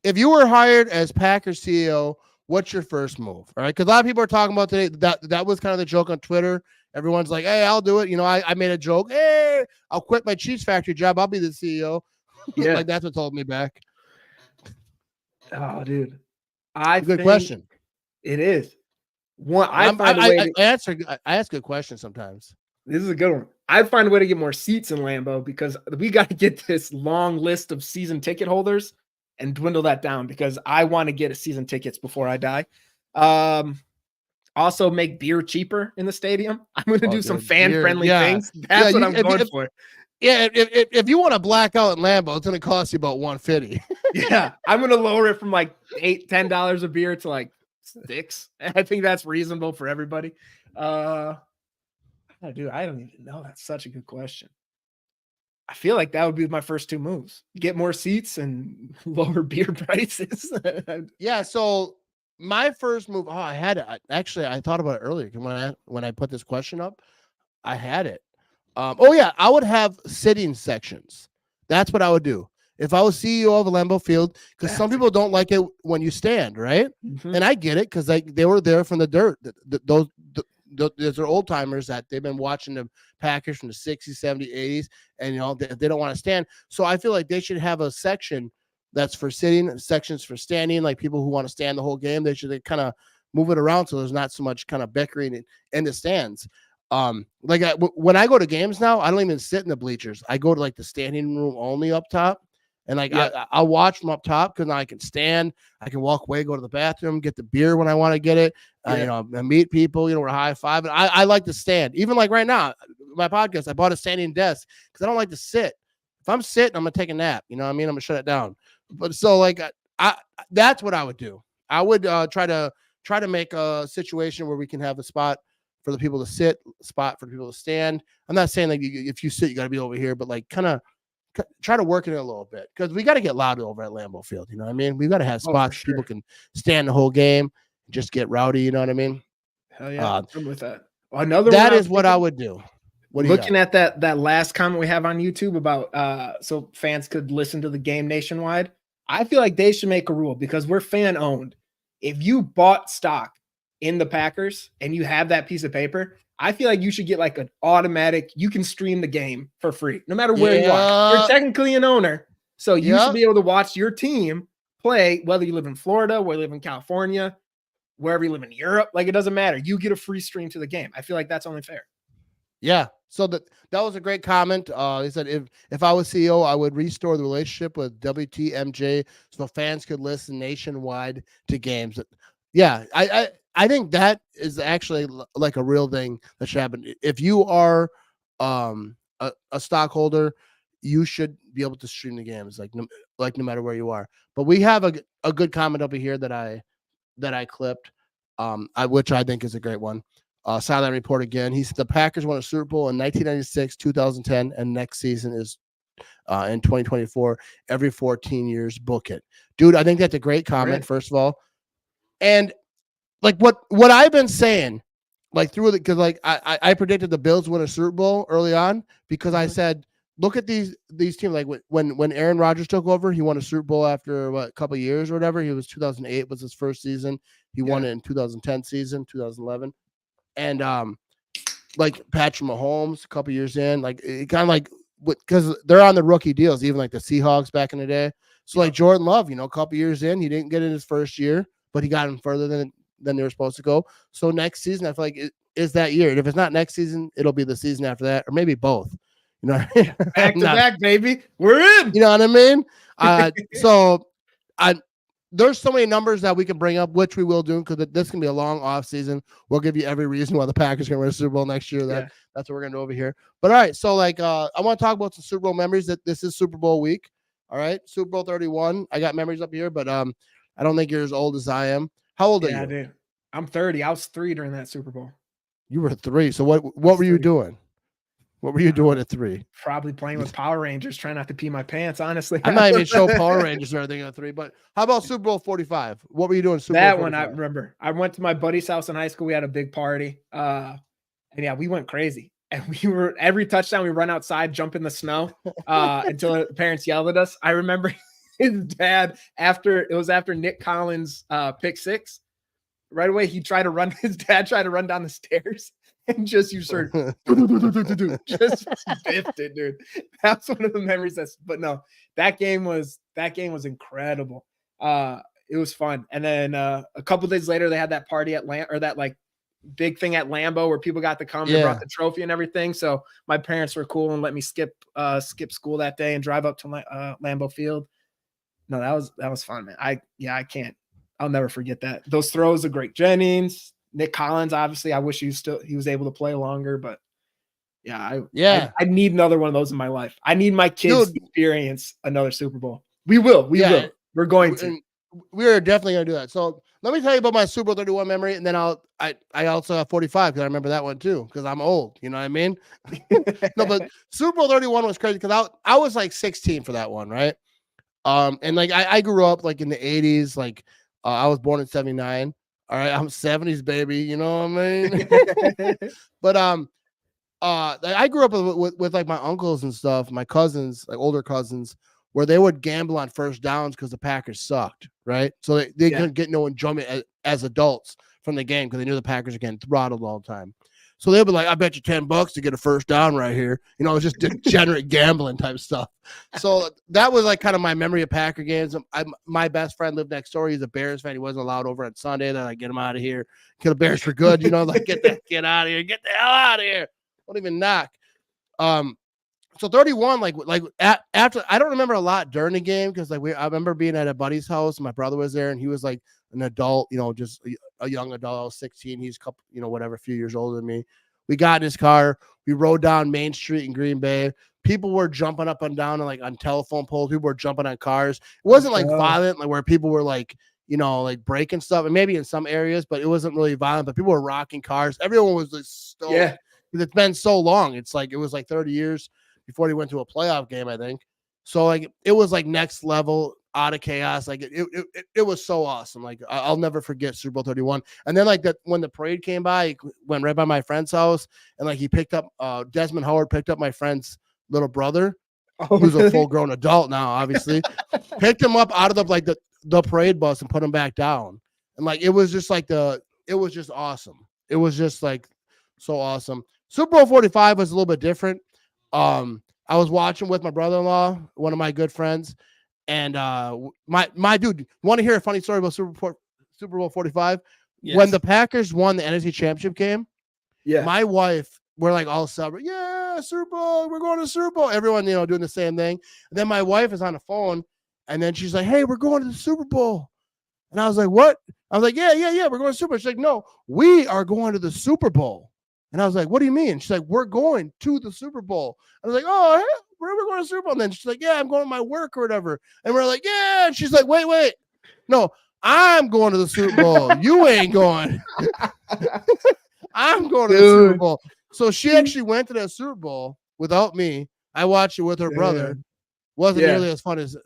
if you were hired as Packers CEO, what's your first move? All right, because a lot of people are talking about today that was kind of the joke on Twitter. Everyone's like, "Hey, I'll do it." I made a joke. Hey, I'll quit my cheese factory job. I'll be the CEO. Yeah, like that's what told me back. Oh, dude, good question. It is. One, I ask good questions sometimes. This is a good one. I find a way to get more seats in Lambeau because we got to get this long list of season ticket holders and dwindle that down because I want to get a season tickets before I die. Also make beer cheaper in the stadium. I'm going to do some fan-friendly things. That's what I'm going for. Yeah, if you want to black out in Lambeau, it's going to cost you about $150. Yeah, I'm going to lower it from like $8-10 a beer to like $6. I think that's reasonable for everybody. Dude, I don't even know. That's such a good question. I feel like that would be my first two moves: get more seats and lower beer prices. Yeah. So my first move. Oh, I thought about it earlier when I put this question up. I had it. I would have sitting sections. That's what I would do if I was CEO of a Lambeau Field, because some people don't like it when you stand, right? Mm-hmm. And I get it because they were there from the dirt. Those are old timers that they've been watching the Packers from the 60s, 70s, 80s, and they don't want to stand. So I feel like they should have a section that's for sitting, sections for standing, like people who want to stand the whole game. They should kind of move it around so there's not so much kind of bickering in the stands. When I go to games now, I don't even sit in the bleachers. I go to like the standing room only up top. And I'll watch from up top because I can stand. I can walk away, go to the bathroom, get the beer when I want to get it. Meet people. We're high five. And I like to stand. Even like right now, my podcast, I bought a standing desk because I don't like to sit. If I'm sitting, I'm gonna take a nap. You know what I mean? I'm gonna shut it down. But so that's what I would do. I would try to make a situation where we can have a spot for the people to sit, spot for people to stand. I'm not saying like if you sit, you got to be over here, but like kind of try to work it in a little bit because we got to get loud over at Lambeau Field. You know what I mean? We've got to have spots people can stand the whole game, just get rowdy. You know what I mean? Hell yeah, I'm with that. That is what I would do. Looking at that last comment we have on YouTube about so fans could listen to the game nationwide, I feel like they should make a rule because we're fan owned. If you bought stock in the Packers and you have that piece of paper, I feel like you should get like an automatic, you can stream the game for free, no matter where you are. You're technically an owner. So you should be able to watch your team play, whether you live in Florida, whether you live in California, wherever you live in Europe. Like, it doesn't matter. You get a free stream to the game. I feel like that's only fair. Yeah. So that was a great comment. He said, if I was CEO, I would restore the relationship with WTMJ so fans could listen nationwide to games. Yeah. I think that is actually like a real thing that should happen. If you are a stockholder, you should be able to stream the games no matter where you are. But we have a good comment over here that I clipped, which I think is a great one. Silent Report again. He said the Packers won a Super Bowl in 1996, 2010, and next season is in 2024. Every 14 years, book it, dude. I think that's a great comment. Right. First of all, and like what I've been saying, like through it, because like I predicted the Bills win a Super Bowl early on because I said, look at these teams. Like when Aaron Rodgers took over, he won a Super Bowl after a couple of years or whatever. He was 2008 was his first season. He won it in 2010 season, 2011, and like Patrick Mahomes a couple of years in, like it kind of like because they're on the rookie deals, even like the Seahawks back in the day. So like Jordan Love, a couple of years in, he didn't get in his first year, but he got him further than they were supposed to go. So next season, I feel like it is that year. And if it's not next season, it'll be the season after that, or maybe both. Back to back, baby. We're in. You know what I mean? So there's so many numbers that we can bring up, which we will do because this can be a long off season. We'll give you every reason why the Packers can win a Super Bowl next year. That's what we're gonna do over here. But all right, so like I want to talk about some Super Bowl memories. That this is Super Bowl week. All right, Super Bowl 31. I got memories up here, but I don't think you're as old as I am. How old are you? Dude. I'm 30. I was 3 during that Super Bowl. You were 3. So what were you doing? What were you doing at 3? Probably playing with Power Rangers, trying not to pee my pants, honestly. I'm not even show Power Rangers or anything at 3, but how about Super Bowl 45? What were you doing Super Bowl 45? That one I remember. I went to my buddy's house in high school. We had a big party. And yeah, we went crazy. And we were every touchdown, we run outside, jump in the snow until the parents yelled at us. I remember his dad after Nick Collins' pick 6. Right away, his dad tried to run down the stairs and just just biffed it, dude. That's one of the memories but no, that game was incredible. It was fun. And then a couple days later, they had that party at that like big thing at Lambeau where people got to come. They brought the trophy and everything. So my parents were cool and let me skip school that day and drive up to Lambeau Field. No, that was fun, man. I can't. I'll never forget that. Those throws of Greg Jennings, Nick Collins, obviously. I wish he was able to play longer, but I need another one of those in my life. I need my kids to experience another Super Bowl. We will. We're going to. We're definitely going to do that. So let me tell you about my Super Bowl 31 memory, and then I also have 45 because I remember that one too because I'm old. You know what I mean? No, but Super Bowl 31 was crazy because I was like 16 for that one, right? And like I grew up like in the 80s, like I was born in 79. All right, I'm 70s baby, you know what I mean? But I grew up with like my uncles and stuff, my cousins, like older cousins, where they would gamble on first downs because the Packers sucked, right? So they couldn't get no enjoyment as adults from the game because they knew the Packers were getting throttled all the time. So they'll be like, I bet you $10 to get a first down right here. You know, it's just degenerate gambling type stuff. So that was like kind of my memory of Packer games. My best friend lived next door. He's a Bears fan. He wasn't allowed over on Sunday. Then I get him out of here. Kill the Bears for good. You know, like get that kid out of here. Get the hell out of here. Don't even knock. So 31, after I don't remember a lot during the game because I remember being at a buddy's house. And my brother was there and he was like an adult, you know, just a young adult. I was 16. He's a few years older than me. We got in his car. We rode down Main Street in Green Bay. People were jumping up and down and like on telephone poles. People were jumping on cars. It wasn't like violent, like where people were like, you know, like breaking stuff, and maybe in some areas, but it wasn't really violent. But people were rocking cars. Everyone was like stoked. Yeah. It's been so long. It was like 30 years before he went to a playoff game, I think. So like it was like next level out of chaos. Like it was so awesome. Like I'll never forget Super Bowl 31. And then like that when the parade came by, he went right by my friend's house, and like he picked up Desmond Howard picked up my friend's little brother, who's a full grown adult now, obviously. Picked him up out of the parade bus and put him back down. And like it was just awesome. It was just like so awesome. Super Bowl 45 was a little bit different. I was watching with my brother-in-law, one of my good friends, and my dude, want to hear a funny story about Super Bowl 45? Yes. When the Packers won the NFC Championship game, my wife, we're like all celebrating, Super Bowl, we're going to Super Bowl. Everyone, you know, doing the same thing. And then my wife is on the phone, and then she's like, hey, we're going to the Super Bowl. And I was like, what? I was like, yeah, we're going to Super Bowl. She's like, no, we are going to the Super Bowl. And I was like, what do you mean? She's like, we're going to the Super Bowl. I was like, oh, hey, where are we going to Super Bowl? And then she's like, yeah, I'm going to my work or whatever. And we're like, yeah. And she's like, wait. No, I'm going to the Super Bowl. You ain't going. I'm going to the Super Bowl. So she actually went to that Super Bowl without me. I watched it with her brother. Wasn't nearly as fun as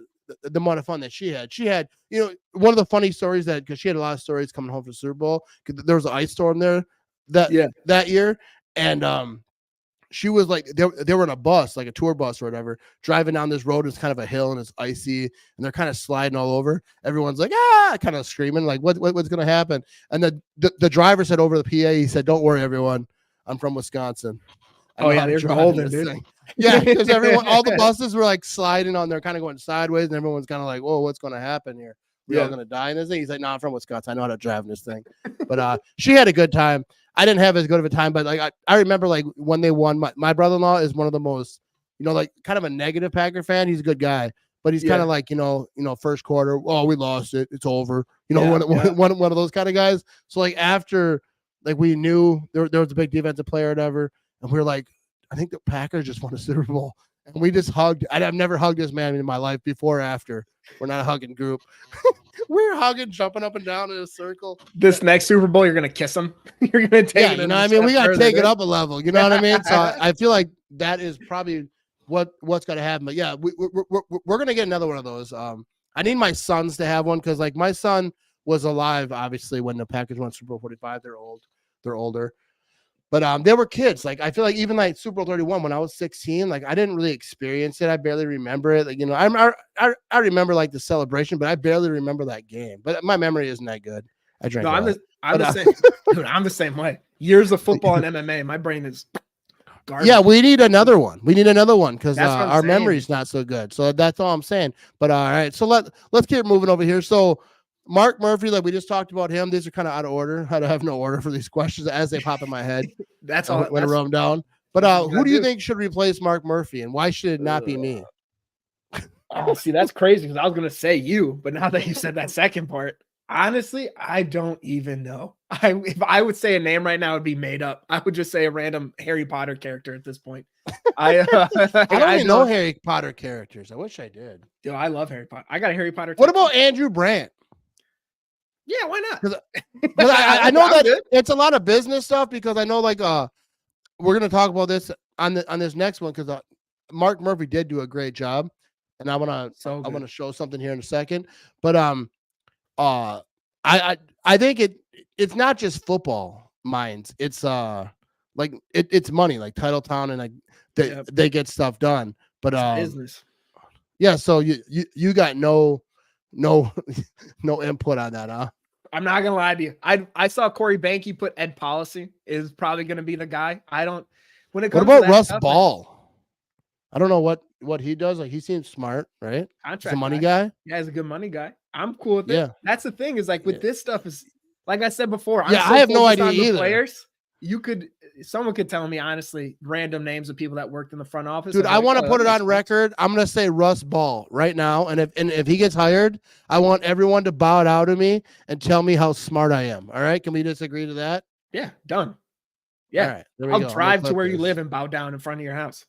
the amount of fun that she had. She had, you know, one of the funny stories because she had a lot of stories coming home from the Super Bowl. There was an ice storm there that year. And she was like, they were in a bus, like a tour bus or whatever, driving down this road. It's kind of a hill and it's icy and they're kind of sliding all over. Everyone's like, kind of screaming, like, what's going to happen? And the driver said over the PA, he said, don't worry, everyone. I'm from Wisconsin. Oh, yeah, they're golden, dude. Thing. Yeah, because all the buses were like sliding on there, kind of going sideways, and everyone's kind of like, whoa, what's going to happen here? We're all going to die in this thing? He's like, no, I'm from Wisconsin. I know how to drive in this thing. But she had a good time. I didn't have as good of a time, but like I remember like when they won, my brother-in-law is one of the most, you know, like kind of a negative Packer fan. He's a good guy, but he's kind of like, first quarter, oh, we lost it, it's over. One of those kind of guys. So like after, like we knew there was a big defensive player or whatever, and we were like, I think the Packers just won a Super Bowl. And we just hugged. I've never hugged this man in my life before or after. We're not a hugging group. We're hugging, jumping up and down in a circle. This next Super Bowl, you're going to kiss him. You're going to take it. You know what I mean? We got to take it up a level. You know what I mean? So I feel like that is probably what's going to happen. But yeah, we're going to get another one of those. I need my sons to have one because like my son was alive, obviously, when the Packers won Super Bowl 45. They're older. But they were kids. Like I feel like even like Super Bowl 31 when I was 16, like I didn't really experience it. I barely remember it. Like I remember like the celebration, but I barely remember that game. But my memory isn't that good. I drank. No, I'm the same. Dude, I'm the same way. Years of football and MMA, my brain is garbage. Yeah, we need another one. Because our memory's not so good. So that's all I'm saying. But all right, so let's keep moving over here. So Mark Murphy, like we just talked about him. These are kind of out of order. I have no order for these questions as they pop in my head. That's all. When I wrote them down. But who do you think should replace Mark Murphy, and why should it not be me? Oh, see, that's crazy because I was gonna say you, but now that you said that second part, honestly, I don't even know. If I would say a name right now, it'd be made up. I would just say a random Harry Potter character at this point. I don't even know Harry Potter characters. I wish I did. Dude, I love Harry Potter. I got a Harry Potter. What about Andrew Brandt? Yeah, why not? Because I know that it's a lot of business stuff because I know like we're gonna talk about this on this next one because Mark Murphy did do a great job, and I wanna show something here in a second. But I think it's not just football minds. It's like it's money like Titletown and like they get stuff done. But business. Yeah, so you got no input on that, huh? I'm not gonna lie to you. I saw Corey Banky put Ed Policy is probably gonna be the guy. I don't. When it comes what about to Russ Ball? I don't know what he does. Like he seems smart, right? Contract he's a money guy. Yeah, he's a good money guy. I'm cool with it. Yeah, that's the thing. Is like with this stuff is like I said before. I have no idea either. Players, someone could tell me honestly random names of people that worked in the front office. Dude, I want to put it on record. I'm gonna say Russ Ball right now, and if he gets hired, I want everyone to bow down to me and tell me how smart I am. All right, can we just agree to that? Yeah, done. Yeah, all right, I'll drive to where you live and bow down in front of your house.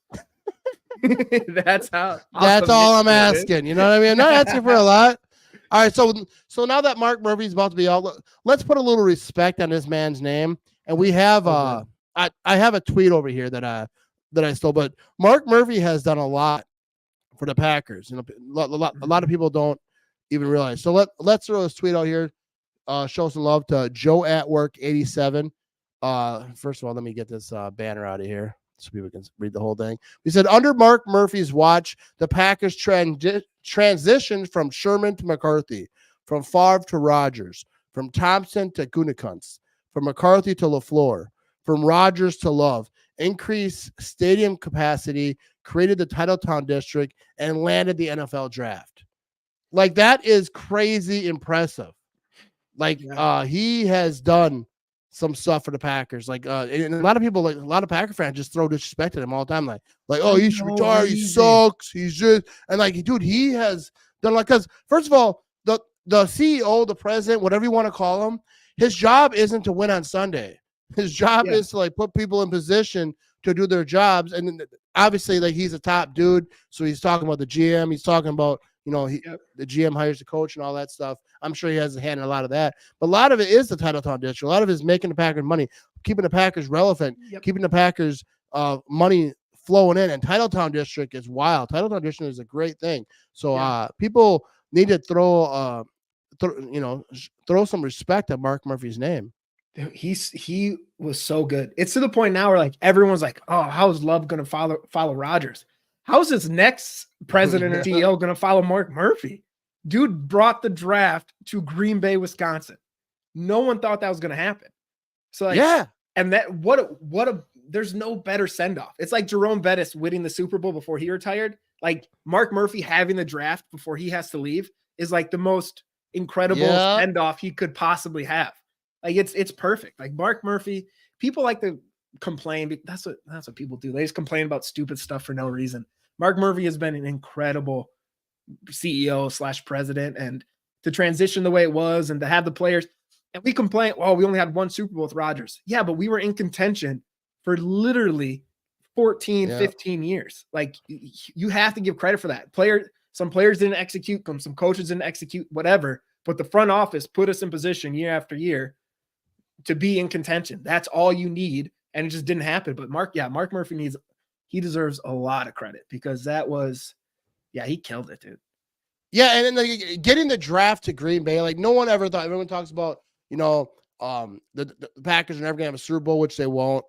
That's how. That's all I'm asking. You know what I mean? I'm not asking for a lot. All right, so now that Mark Murphy's about to be out, let's put a little respect on this man's name. And we have I have a tweet over here that I stole, but Mark Murphy has done a lot for the Packers. You know, a lot of people don't even realize. So let's throw this tweet out here. Show some love to Joe at Work 87. First of all, let me get this banner out of here so people can read the whole thing. He said, under Mark Murphy's watch, the Packers transitioned from Sherman to McCarthy, from Favre to Rodgers, from Thompson to Gutekunst, from McCarthy to LaFleur, from Rodgers to Love, increased stadium capacity, created the Titletown district, and landed the NFL draft. Like, that is crazy impressive. Like, he has done some stuff for the Packers. Like, and a lot of people, like a lot of Packer fans, just throw disrespect at him all the time. Like, oh, he should retire. He sucks. He's just, and like, dude, he has done like, because first of all, the CEO, the president, whatever you want to call him, his job isn't to win on Sunday. His job is to like put people in position to do their jobs. And obviously, like, he's a top dude. So he's talking about the GM. He's talking about, you know, the GM hires the coach and all that stuff. I'm sure he has a hand in a lot of that. But a lot of it is the Titletown district. A lot of it is making the Packers money, keeping the Packers relevant, keeping the Packers money flowing in. And Titletown district is wild. Titletown district is a great thing. So people need to throw some respect at Mark Murphy's name. He was so good. It's to the point now where like everyone's like, oh, how's Love gonna follow Rodgers? How's his next president or CEO gonna follow Mark Murphy? Dude brought the draft to Green Bay, Wisconsin. No one thought that was gonna happen. So like, and that what a there's no better send-off. It's like Jerome Bettis winning the Super Bowl before he retired. Like Mark Murphy having the draft before he has to leave is like the most incredible send-off he could possibly have. Like it's perfect. Like Mark Murphy, people like to complain. That's what people do. They just complain about stupid stuff for no reason. Mark Murphy has been an incredible CEO/president, and to transition the way it was and to have the players. And we complain, well, we only had one Super Bowl with Rodgers. Yeah, but we were in contention for literally 14, 15 years. Like, you have to give credit for that. Some players didn't execute, some coaches didn't execute, whatever. But the front office put us in position year after year to be in contention. That's all you need. And it just didn't happen. But Mark Murphy deserves a lot of credit, because he killed it, dude. Yeah, and then getting the draft to Green Bay, like no one ever thought. Everyone talks about, the Packers are never gonna have a Super Bowl, which they won't.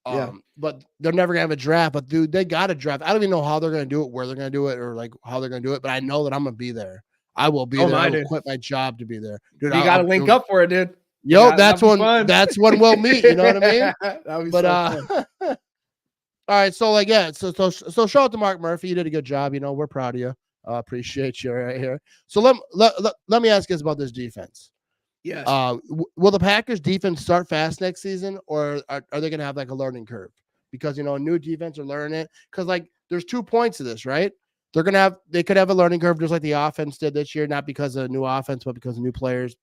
But they're never gonna have a draft. But dude, they got a draft. I don't even know how they're gonna do it, where they're gonna do it, or like how they're gonna do it. But I know that I'm gonna be there. I will be there. I will quit my job to be there, dude. You got to link up for it, dude. Yo, that's when we'll meet. You know what I mean? That'd be so fun. All right, so so shout out to Mark Murphy. You did a good job. We're proud of you. Appreciate you right here. So let me ask you about this defense. Yeah. Will the Packers defense start fast next season, or are they going to have like a learning curve? Because a new defense are learning it. Because like there's 2 points to this, right? They could have a learning curve just like the offense did this year, not because of new offense, but because of new players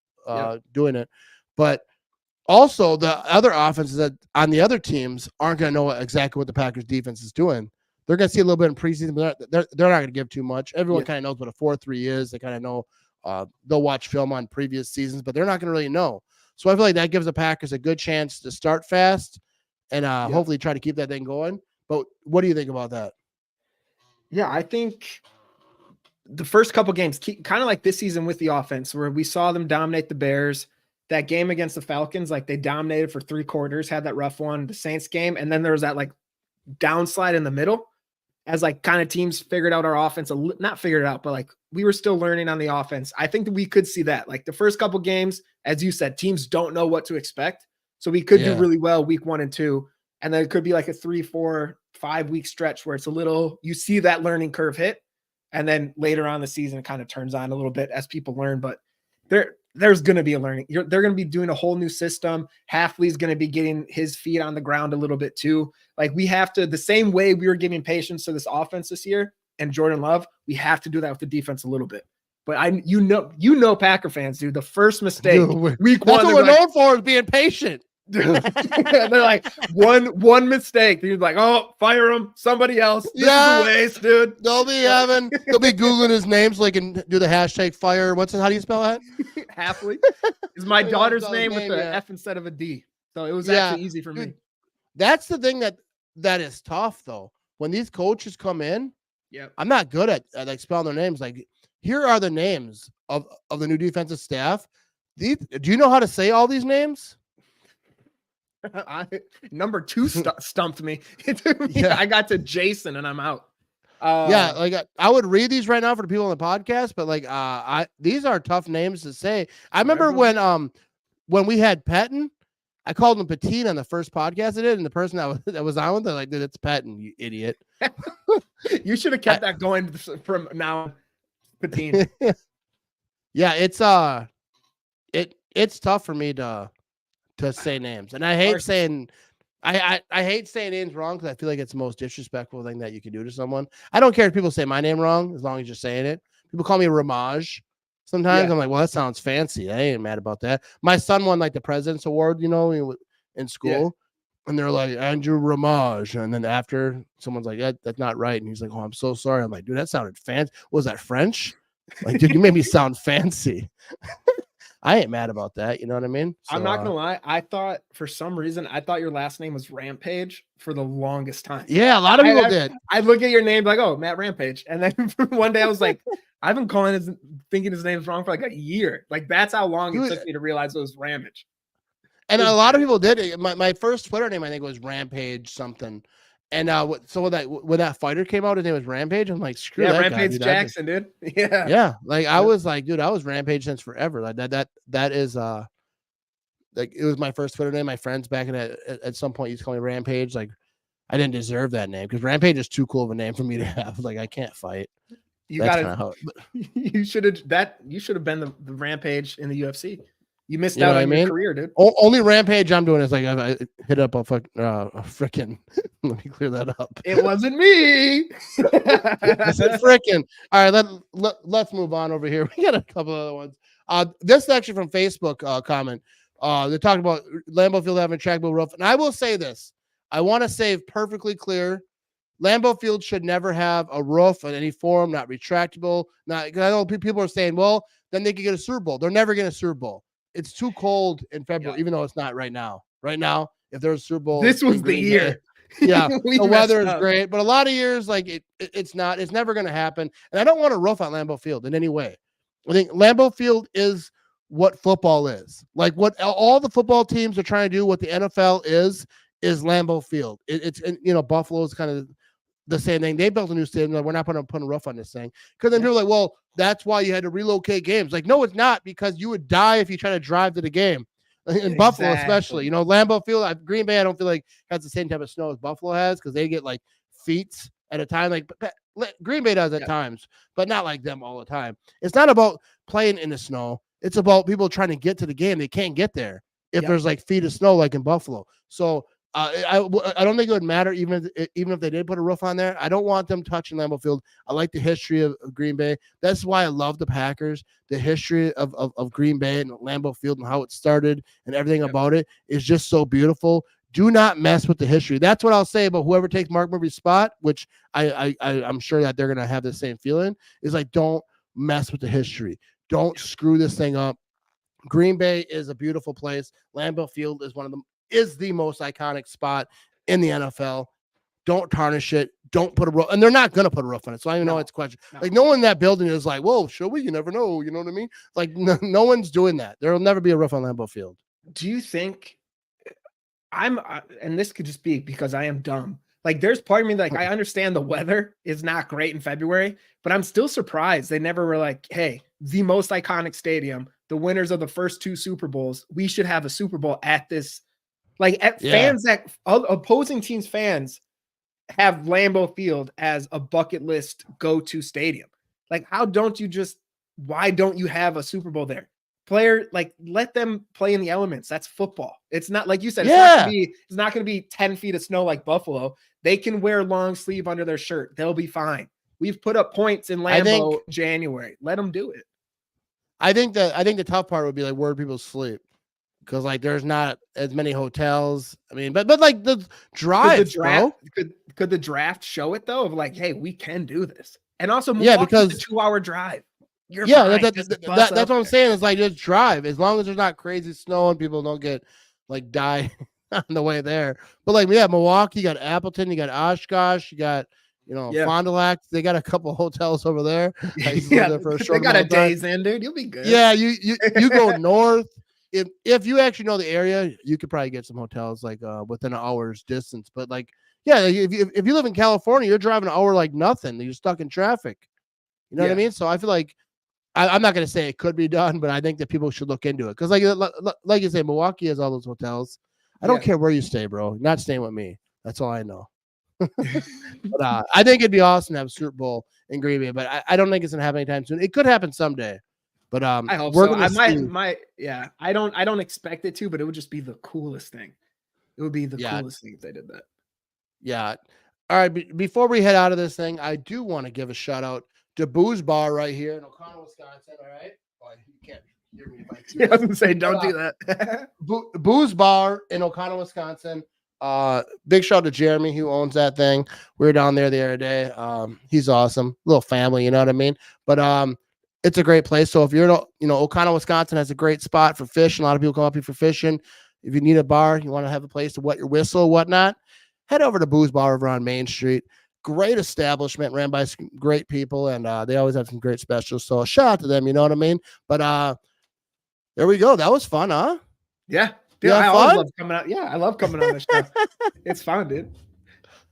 doing it. But also the other offenses that on the other teams aren't going to know exactly what the Packers defense is doing. They're going to see a little bit in preseason, but they're not going to give too much. Everyone kind of knows what a 4-3 is. They kind of know they'll watch film on previous seasons, but they're not going to really know. So I feel like that gives the Packers a good chance to start fast and hopefully try to keep that thing going. But what do you think about that? Yeah, I think the first couple games, kind of like this season with the offense, where we saw them dominate the Bears. That game against the Falcons, like they dominated for 3 quarters, had that rough one, the Saints game, and then there was that like downslide in the middle as like kind of teams figured out our offense, not figured it out, but like we were still learning on the offense. I think that we could see that. Like the first couple games, as you said, teams don't know what to expect. So we could do really well week 1 and 2. And then it could be like a 3, 4, 5 week stretch where it's you see that learning curve hit. And then later on the season, it kind of turns on a little bit as people learn. But there's going to be a learning. They're going to be doing a whole new system. Hafley's going to be getting his feet on the ground a little bit too. Like we have to, the same way we were giving patience to this offense this year and Jordan Love, we have to do that with the defense a little bit. But you know, Packer fans, dude, the first mistake week 1. That's what we're known for, is being patient. They're like one mistake. You're like, oh, fire him, somebody else. This is a waste, dude. They'll be Googling his name so they can do the hashtag fire. How do you spell that? Hafley is my daughter's name with the F instead of a D. So it was actually easy for me. That's the thing that is tough though. When these coaches come in, I'm not good at like spelling their names. Like, here are the names of the new defensive staff. Do you know how to say all these names? Number 2 stumped me. I got to Jason and I'm out. Like I would read these right now for the people on the podcast, but like these are tough names to say. I remember when we had Patton, I called him Patine on the first podcast I did, and the person that was on with it, like, dude, it's Patton, you idiot. You should have kept that going from now. Patine. Yeah, it's tough for me to say names, and I hate saying I hate saying names wrong because I feel like it's the most disrespectful thing that you can do to someone. I don't care if people say my name wrong as long as you're saying it. People call me Ramage. Sometimes I'm like, well, that sounds fancy. I ain't mad about that. My son won like the President's Award, in school, and they're like, Andrew Ramage, and then after someone's like, that's not right, and he's like, oh, I'm so sorry. I'm like, dude, that sounded fancy. Was that French? Like, dude, you made me sound fancy. I ain't mad about that. You know what I mean? So, I'm not gonna lie. I thought for some reason your last name was Rampage for the longest time. Yeah, a lot of people did. I look at your name like, oh, Matt Rampage, and then one day I was like, I've been thinking his name's wrong for like a year. Like that's how long it took me to realize it was Ramage. And a lot of people did. My first Twitter name I think was Rampage something. And so when that fighter came out, his name was Rampage. I'm like, screw that Rampage guy, Jackson, dude. Yeah. Yeah. Like I was like, dude, I was Rampage since forever. Like that is like it was my first Twitter name. My friends back at some point used to call me Rampage. Like I didn't deserve that name because Rampage is too cool of a name for me to have. Like I can't fight. You should have been the Rampage in the UFC. You missed You know out what on I your mean? career, dude. Only Rampage I'm doing is like I hit up a freaking. Let me clear that up. It wasn't me. I said freaking. All right, let's move on over here. We got a couple other ones. This is actually from Facebook comment. They're talking about Lambeau Field having a trackable roof, and I will say this. I want to say perfectly clear. Lambeau Field should never have a roof in any form, not retractable. Not because I know people are saying, well, then they could get a Super Bowl. They're never getting a Super Bowl. It's too cold in February, even though it's not right now. Right now, if there's a Super Bowl, this was the year. Yeah, the weather is up. great, but a lot of years, like it's not. It's never going to happen. And I don't want to roof on Lambeau Field in any way. I think Lambeau Field is what football is. Like what all the football teams are trying to do. What the NFL is Lambeau Field. It's Buffalo's kind of the same thing. They built a new stadium. Like, we're not putting a roof on this thing. Because then people are like, well, that's why you had to relocate games. Like, no, it's not, because you would die if you try to drive to the game. In Buffalo, especially, Lambeau Field, Green Bay, I don't feel like has the same type of snow as Buffalo has, because they get like feet at a time. Like Green Bay does at times, but not like them all the time. It's not about playing in the snow. It's about people trying to get to the game. They can't get there if there's like feet of snow, like in Buffalo. So I don't think it would matter even if they did put a roof on there. I don't want them touching Lambeau Field. I like the history of Green Bay. That's why I love the Packers. The history of Green Bay and Lambeau Field and how it started and everything about it is just so beautiful. Do not mess with the history. That's what I'll say about whoever takes Mark Murphy's spot, which I'm sure that they're going to have the same feeling, is like, don't mess with the history. Don't screw this thing up. Green Bay is a beautiful place. Lambeau Field is the most iconic spot in the NFL. Don't tarnish it. Don't put a roof, and they're not going to put a roof on it. So I don't even know it's a question. Like, no one in that building is like, "Whoa, should we?" You never know. You know what I mean? Like, no one's doing that. There will never be a roof on Lambeau Field. Do you think and this could just be because I am dumb. Like, there's part of me like, I understand the weather is not great in February, but I'm still surprised they never were like, hey, the most iconic stadium, the winners of the first 2 Super Bowls, we should have a Super Bowl at this. Like, fans that opposing teams' fans have Lambeau Field as a bucket list go-to stadium. Like, why don't you have a Super Bowl there? Let them play in the elements. That's football. It's not, like you said, it's not going to be 10 feet of snow like Buffalo. They can wear long sleeve under their shirt. They'll be fine. We've put up points in Lambeau January. Let them do it. I think the tough part would be like, where people sleep. Because like there's not as many hotels. I mean, but like the drive, could the draft show it though? Of like, hey, we can do this. And also, because it's a 2-hour drive. That's what I'm saying. It's like, just drive, as long as there's not crazy snow and people don't get like die on the way there. But like, Milwaukee, you got Appleton, you got Oshkosh, you got Fond du Lac. They got a couple hotels over there. They got a Days Inn, dude. You'll be good. Yeah, you go north. If you actually know the area, you could probably get some hotels like within an hour's distance. But like, if you live in California, you're driving an hour like nothing. You're stuck in traffic. You know what I mean? So I feel like I'm not going to say it could be done, but I think that people should look into it. Because like you say, Milwaukee has all those hotels. I don't care where you stay, bro. You're not staying with me. That's all I know. But I think it'd be awesome to have a Super Bowl in Green Bay, but I don't think it's going to happen anytime soon. It could happen someday. But I hope so. I don't expect it to, but it would just be the coolest thing. It would be the coolest thing if they did that. Yeah. All right. Before we head out of this thing, I do want to give a shout out to Booze Bar right here in O'Connell, Wisconsin. All right. Well, you can't hear me if I was gonna say, don't do that. Booze Bar in O'Connell, Wisconsin. Big shout out to Jeremy who owns that thing. We were down there the other day. He's awesome. Little family, you know what I mean? But it's a great place. So if you're O'Connell, Wisconsin has a great spot for fishing. A lot of people come up here for fishing. If you need a bar, you want to have a place to wet your whistle, whatnot, head over to Booze Bar over on Main Street. Great establishment, ran by some great people, and they always have some great specials. So a shout out to them, you know what I mean? But there we go. That was fun, huh? Yeah. Dude, I always love coming out. Yeah, I love coming on this show. It's fun, dude.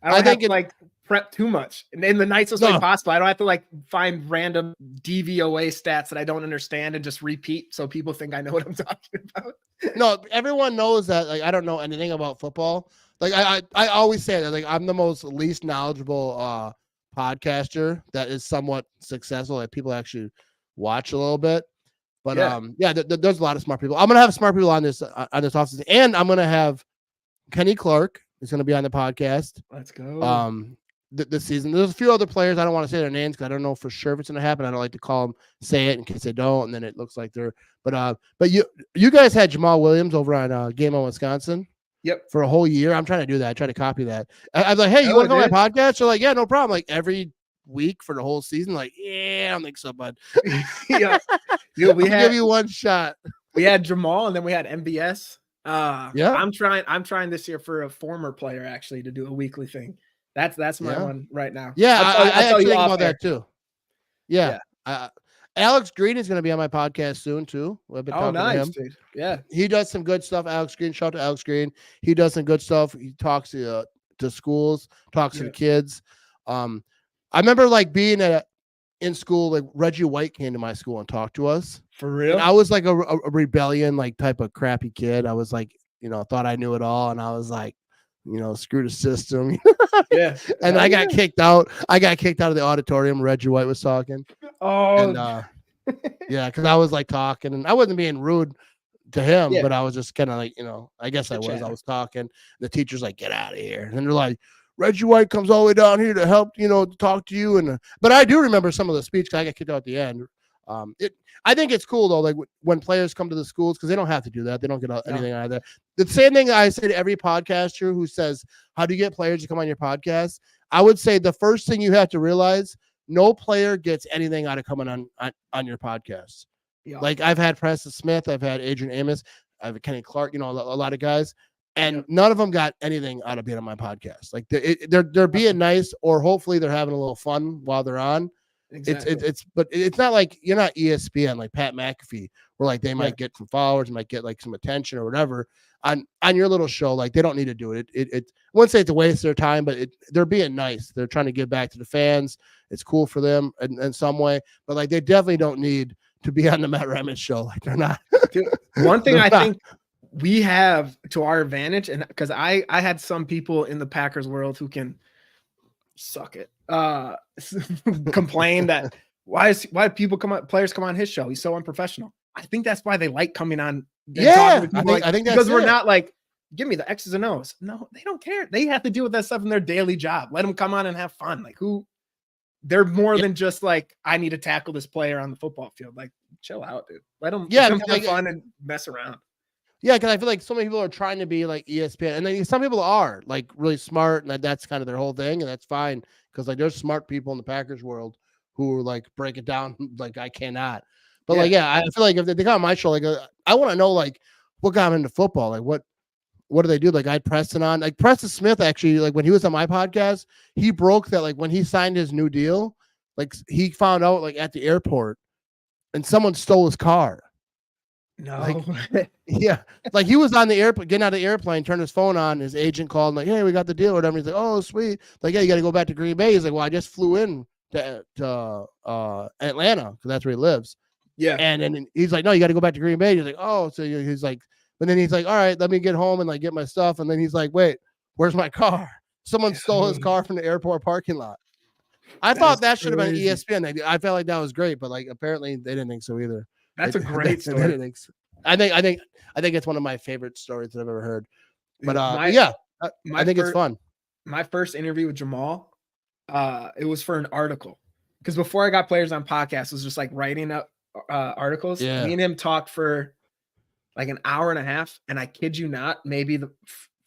I don't have to prep too much. And in the nicest way possible. I don't have to find random DVOA stats that I don't understand and just repeat so people think I know what I'm talking about. No, everyone knows that I don't know anything about football. Like I always say that I'm the least knowledgeable podcaster that is somewhat successful, that people actually watch a little bit. But there's a lot of smart people. I'm gonna have smart people on this offseason, and I'm gonna have Kenny Clark is gonna be on the podcast. Let's go. This season. There's a few other players. I don't want to say their names because I don't know for sure if it's gonna happen. I don't like to call them, say it in case they don't, and then it looks like they're. But you guys had Jamal Williams over on Game on Wisconsin. Yep. For a whole year. I'm trying to do that. I try to copy that. I was like, hey, you want to go on my podcast? So like, yeah, no problem. Like every week for the whole season. Like, yeah, I don't think so, bud. Yeah. Dude, we give you one shot. We had Jamal and then we had MBS. Yeah. I'm trying this year for a former player actually to do a weekly thing. That's my one right now. Yeah, I actually think about that too. Yeah. Alex Green is going to be on my podcast soon too. I've been talking to him. Dude. Yeah, he does some good stuff. Alex Green, shout out to Alex Green. He does some good stuff. He talks to schools, talks to the kids. I remember like being in school, like Reggie White came to my school and talked to us. For real? And I was like a rebellion, like type of crappy kid. I was like, thought I knew it all, and I was like, screw the system. Yeah. And I got kicked out. I got kicked out of the auditorium. Reggie White was talking. Oh. And yeah, because I was like talking, and I wasn't being rude to him, but I was just kind of like, I guess I was talking. The teacher's like, get out of here. And they're like, Reggie White comes all the way down here to help, to talk to you. And but I do remember some of the speech because I got kicked out at the end. I think it's cool though, like when players come to the schools, because they don't have to do that. They don't get anything out of that. The same thing I say to every podcaster who says, how do you get players to come on your podcast? I would say the first thing you have to realize, no player gets anything out of coming on your podcast. Yeah. Like I've had Preston Smith, I've had Adrian Amos, I've Kenny Clark, a lot of guys, and none of them got anything out of being on my podcast. Like they're being nice, or hopefully they're having a little fun while they're on. Exactly. But it's not like you're not ESPN like Pat McAfee, where like they might get some followers, might get like some attention or whatever. On your little show, like they don't need to do it. I wouldn't say it's a waste of their time, but they're being nice. They're trying to give back to the fans. It's cool for them in some way, but like they definitely don't need to be on the Matt Ramage show. Like they're not. Dude, one thing I think we have to our advantage, and because I had some people in the Packers world who can suck it, complain that why players come on his show, he's so unprofessional. I think that's why they like coming on. I think that's because we're not like, give me the X's and O's. No, they don't care. They have to deal with that stuff in their daily job. Let them come on and have fun. Like they're more than just like, I need to tackle this player on the football field. Like, chill out, dude. Let them have fun and mess around. Yeah, because I feel like so many people are trying to be like ESPN, and then some people are like really smart, and that's kind of their whole thing, and that's fine because like there's smart people in the Packers world who like break it down like I cannot. But I feel like if they come on my show, like I want to know like what got them into football, like what do they do? Like I had Preston on, like Preston Smith actually, like when he was on my podcast, he broke that like when he signed his new deal, like he found out like at the airport, and someone stole his car. No. Like, yeah. Like he was on the airplane, getting out of the airplane, turned his phone on. His agent called, like, hey, we got the deal or whatever. He's like, oh, sweet. Like, yeah, you got to go back to Green Bay. He's like, well, I just flew in to Atlanta because that's where he lives. Yeah. And then he's like, no, you got to go back to Green Bay. He's like, oh, so he's like, but then he's like, all right, let me get home and like get my stuff. And then he's like, wait, where's my car? Someone stole his car from the airport parking lot. I thought that should have been ESPN. I felt like that was great, but like apparently they didn't think so either. That's a great story. I think it's one of my favorite stories that I've ever heard. But I think it's fun. My first interview with Jamal, it was for an article. Because before I got players on podcasts, it was just like writing up articles. Yeah. Me and him talked for like an hour and a half, and I kid you not, maybe the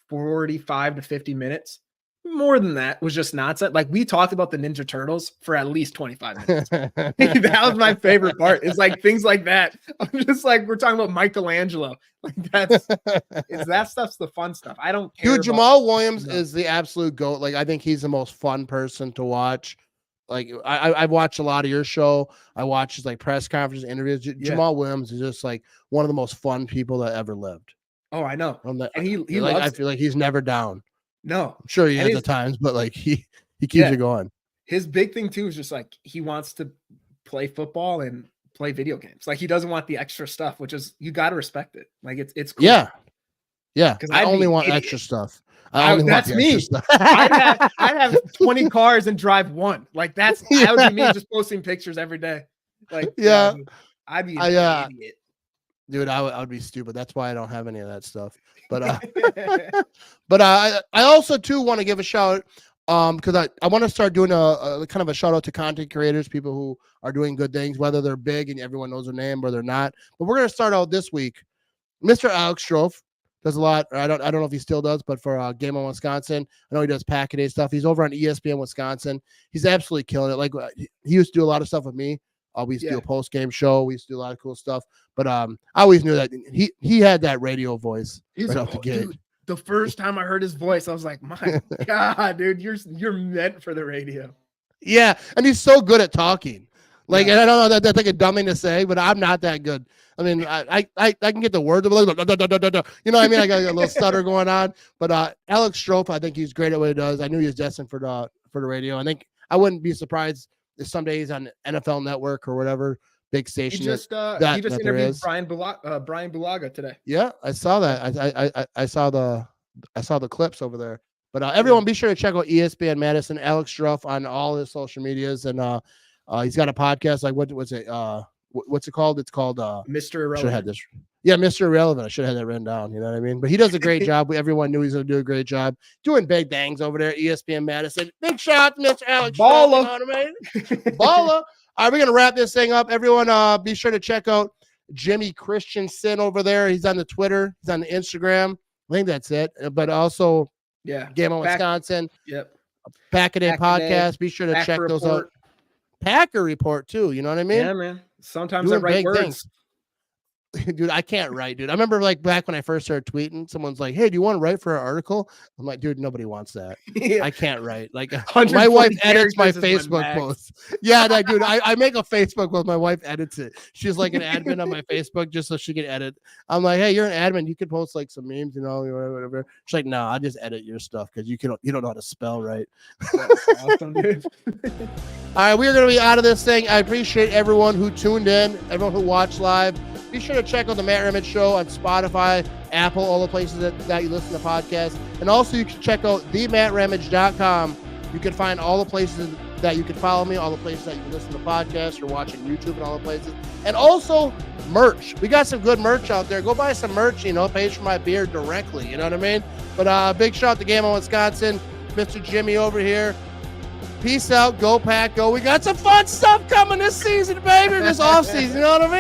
45 to 50 minutes. More than that was just nonsense. Like we talked about the Ninja Turtles for at least 25 minutes. That was my favorite part. It's like things like that. I'm just like, we're talking about Michelangelo. Like that stuff's the fun stuff. I don't care. Dude, Jamal Williams is the absolute GOAT. Like I think he's the most fun person to watch. Like I've watched a lot of your show. I watch his like press conferences, interviews. Jamal Williams is just like one of the most fun people that ever lived. Oh, I know. And he like, I feel like he's never down. No, I'm sure he has at times, but like he keeps it going. His big thing too is just like he wants to play football and play video games. Like he doesn't want the extra stuff, which is you got to respect it. Like it's cool. Yeah. Because I only want extra stuff. That's me. I'd have 20 cars and drive one. Like that would be me just posting pictures every day. Like I'd be an idiot. Dude, I would be stupid. That's why I don't have any of that stuff. But I also too want to give a shout because I want to start doing a kind of a shout out to content creators, people who are doing good things, whether they're big and everyone knows their name or they're not. But we're gonna start out this week. Mr. Alex Strofe does a lot. I don't know if he still does, but for Game on Wisconsin, I know he does Pack-A-Day stuff. He's over on ESPN Wisconsin. He's absolutely killing it. Like he used to do a lot of stuff with me. We used to do a post game show. We used to do a lot of cool stuff. But I always knew that he had that radio voice right off the gate. Dude, the first time I heard his voice, I was like, my God, dude, you're meant for the radio. Yeah, and he's so good at talking. Like, and I don't know that's like a dumb thing to say, but I'm not that good. I mean, I can get the words, you know what I mean? I got a little stutter going on. But Alex Strofe, I think he's great at what he does. I knew he was destined for the radio. I think I wouldn't be surprised if someday he's on NFL Network or whatever big station. He just interviewed Brian Bulaga today. Yeah, I saw that. I saw the clips over there. But everyone, be sure to check out ESPN Madison, Alex Strofe on all his social medias, and he's got a podcast. Like what's it? What's it called? It's called Mr. Irrelevant. Should have had this. Yeah, Mr. Irrelevant. I should have had that written down. You know what I mean? But he does a great job. Everyone knew he's going to do a great job doing big things over there at ESPN Madison. Big shout out to Mr. Alex Strofe. You know what I mean? Baller. All right, we're going to wrap this thing up. Everyone, be sure to check out Jimmy Christensen over there. He's on the Twitter. He's on the Instagram. I think that's it. But also, Game on Wisconsin. Yep. Pack-A-Day podcast. Be sure to check those out. Packer Report too. You know what I mean? Yeah, man. Sometimes I write words. Things. Dude, I can't write, dude. I remember like back when I first started tweeting, someone's like, "Hey, do you want to write for an article?" I'm like, dude, nobody wants that. I can't write. Like my wife edits my Facebook posts. Yeah, that dude. I make a Facebook post. My wife edits it. She's like an admin on my Facebook just so she can edit. I'm like, hey, you're an admin. You can post like some memes, you know, whatever. She's like, no, I'll just edit your stuff because you don't know how to spell right. That's awesome, dude. All right, we're gonna be out of this thing. I appreciate everyone who tuned in, everyone who watched live. Be sure to check out the Matt Ramage Show on Spotify, Apple, all the places that you listen to podcasts. And also you can check out thematramage.com. You can find all the places that you can follow me, all the places that you can listen to podcasts or watching YouTube and all the places. And also merch. We got some good merch out there. Go buy some merch, you know, pays for my beer directly. You know what I mean? But big shout out to Game on Wisconsin, Mr. Jimmy over here. Peace out. Go Pack, go. We got some fun stuff coming this season, baby, this offseason. You know what I mean?